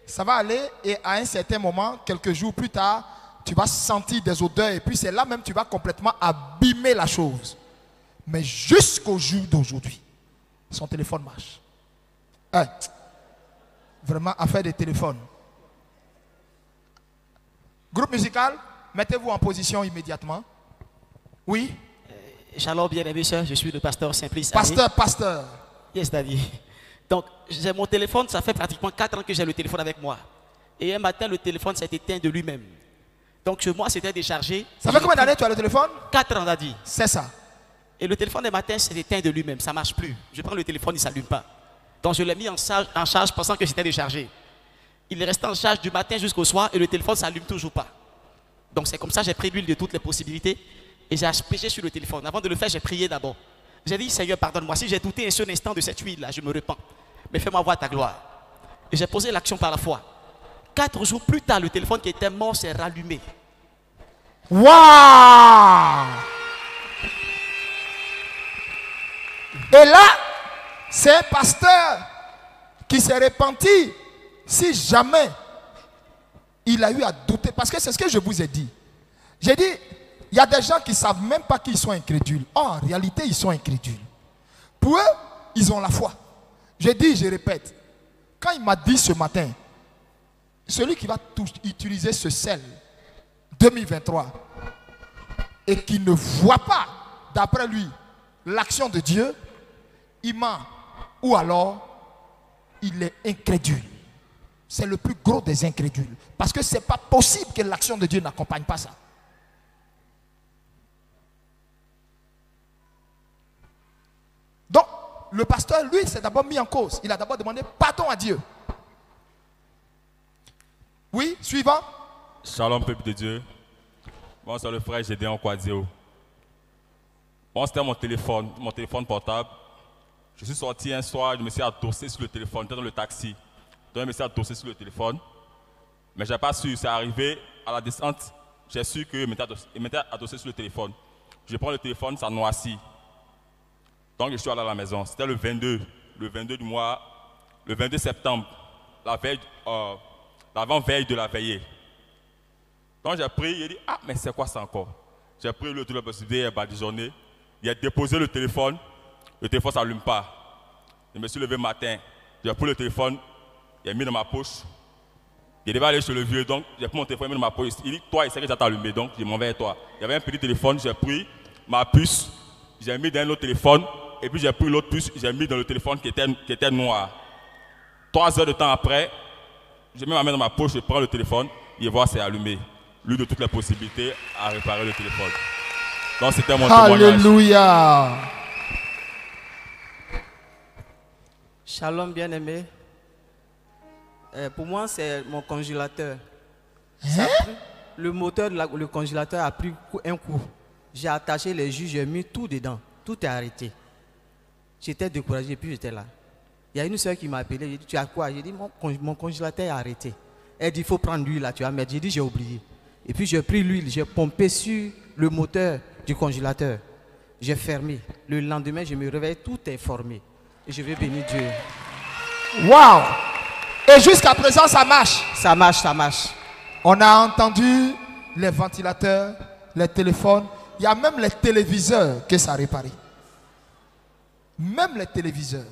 ça va aller, et à un certain moment, quelques jours plus tard, tu vas sentir des odeurs et puis c'est là même que tu vas complètement abîmer la chose. Mais jusqu'au jour d'aujourd'hui, son téléphone marche. Vraiment, affaire de téléphone. Groupe musical, mettez-vous en position immédiatement. Oui. Shalom, bien-aimé sœur, je suis le pasteur Simplice. Pasteur. Yes, Daddy. Donc, j'ai mon téléphone, ça fait pratiquement 4 ans que j'ai le téléphone avec moi. Et un matin, le téléphone s'est éteint de lui-même. Donc, chez moi, c'était déchargé. Ça fait combien d'années tu as le téléphone? 4 ans, Daddy. C'est ça. Et le téléphone des matins s'est éteint de lui-même, ça ne marche plus. Je prends le téléphone, il ne s'allume pas. Donc, je l'ai mis en charge pensant que c'était déchargé. Il est resté en charge du matin jusqu'au soir et le téléphone ne s'allume toujours pas. Donc, c'est comme ça que j'ai pris l'huile de toutes les possibilités. Et j'ai aspiré sur le téléphone. Avant de le faire, j'ai prié d'abord. J'ai dit, Seigneur, pardonne-moi. Si j'ai douté un seul instant de cette huile-là, je me repens. Mais fais-moi voir ta gloire. Et j'ai posé l'action par la foi. 4 jours plus tard, le téléphone qui était mort s'est rallumé. Waouh! Et là, c'est un pasteur qui s'est repenti si jamais il a eu à douter. Parce que c'est ce que je vous ai dit. J'ai dit, il y a des gens qui ne savent même pas qu'ils sont incrédules. Or, en réalité, ils sont incrédules. Pour eux, ils ont la foi. Je dis, je répète, quand il m'a dit ce matin, celui qui va utiliser ce sel 2023 et qui ne voit pas, d'après lui, l'action de Dieu, il ment. Ou alors, il est incrédule. C'est le plus gros des incrédules. Parce que ce n'est pas possible que l'action de Dieu n'accompagne pas ça. Donc, le pasteur, lui, s'est d'abord mis en cause. Il a d'abord demandé pardon à Dieu. Oui, suivant. Shalom, peuple de Dieu. Moi, c'est le frère Gédéon Kouadio. Moi, c'était mon téléphone portable. Je suis sorti un soir, je me suis adossé sur le téléphone, j'étais dans le taxi. Donc, je me suis adossé sur le téléphone. Mais je n'ai pas su, c'est arrivé à la descente, j'ai su qu'il m'était adossé sur le téléphone. Je prends le téléphone, ça noircit. Donc, je suis allé à la maison. C'était le 22 du mois, le 22 septembre, l'avant-veille de la veillée. Donc, j'ai pris, j'ai dit, ah, mais c'est quoi ça encore? J'ai pris le téléphone, il a badigeonné. Il a déposé le téléphone ne s'allume pas. Je me suis levé le matin, j'ai pris le téléphone, il a mis dans ma poche. Il devait aller chez le vieux, donc j'ai pris mon téléphone, il a mis dans ma poche. Il dit, toi, il sait que ça t'a allumé, donc je m'en vais à toi. Il y avait un petit téléphone, j'ai pris ma puce, j'ai mis dans un autre téléphone, et puis j'ai pris l'autre puce, j'ai mis dans le téléphone qui était noir. 3 heures de temps après, je mets ma main dans ma poche, je prends le téléphone, et voir c'est allumé. Lui de toutes les possibilités à réparer le téléphone. Donc c'était mon témoignage. Alléluia. Shalom bien-aimé. Pour moi, c'est mon congélateur. Le moteur le congélateur a pris un coup. J'ai attaché les jus, j'ai mis tout dedans. Tout est arrêté. J'étais découragé, puis j'étais là. Il y a une soeur qui m'a appelé, j'ai dit, tu as quoi? J'ai dit, mon congélateur est arrêté. Elle dit, il faut prendre l'huile là, tu vas mettre. J'ai dit, j'ai oublié. Et puis j'ai pris l'huile, j'ai pompé sur le moteur du congélateur. J'ai fermé. Le lendemain, je me réveille, tout est formé. Et je vais bénir Dieu. Waouh! Et jusqu'à présent, ça marche. Ça marche, ça marche. On a entendu les ventilateurs, les téléphones. Il y a même les téléviseurs que ça a réparé. Même les téléviseurs.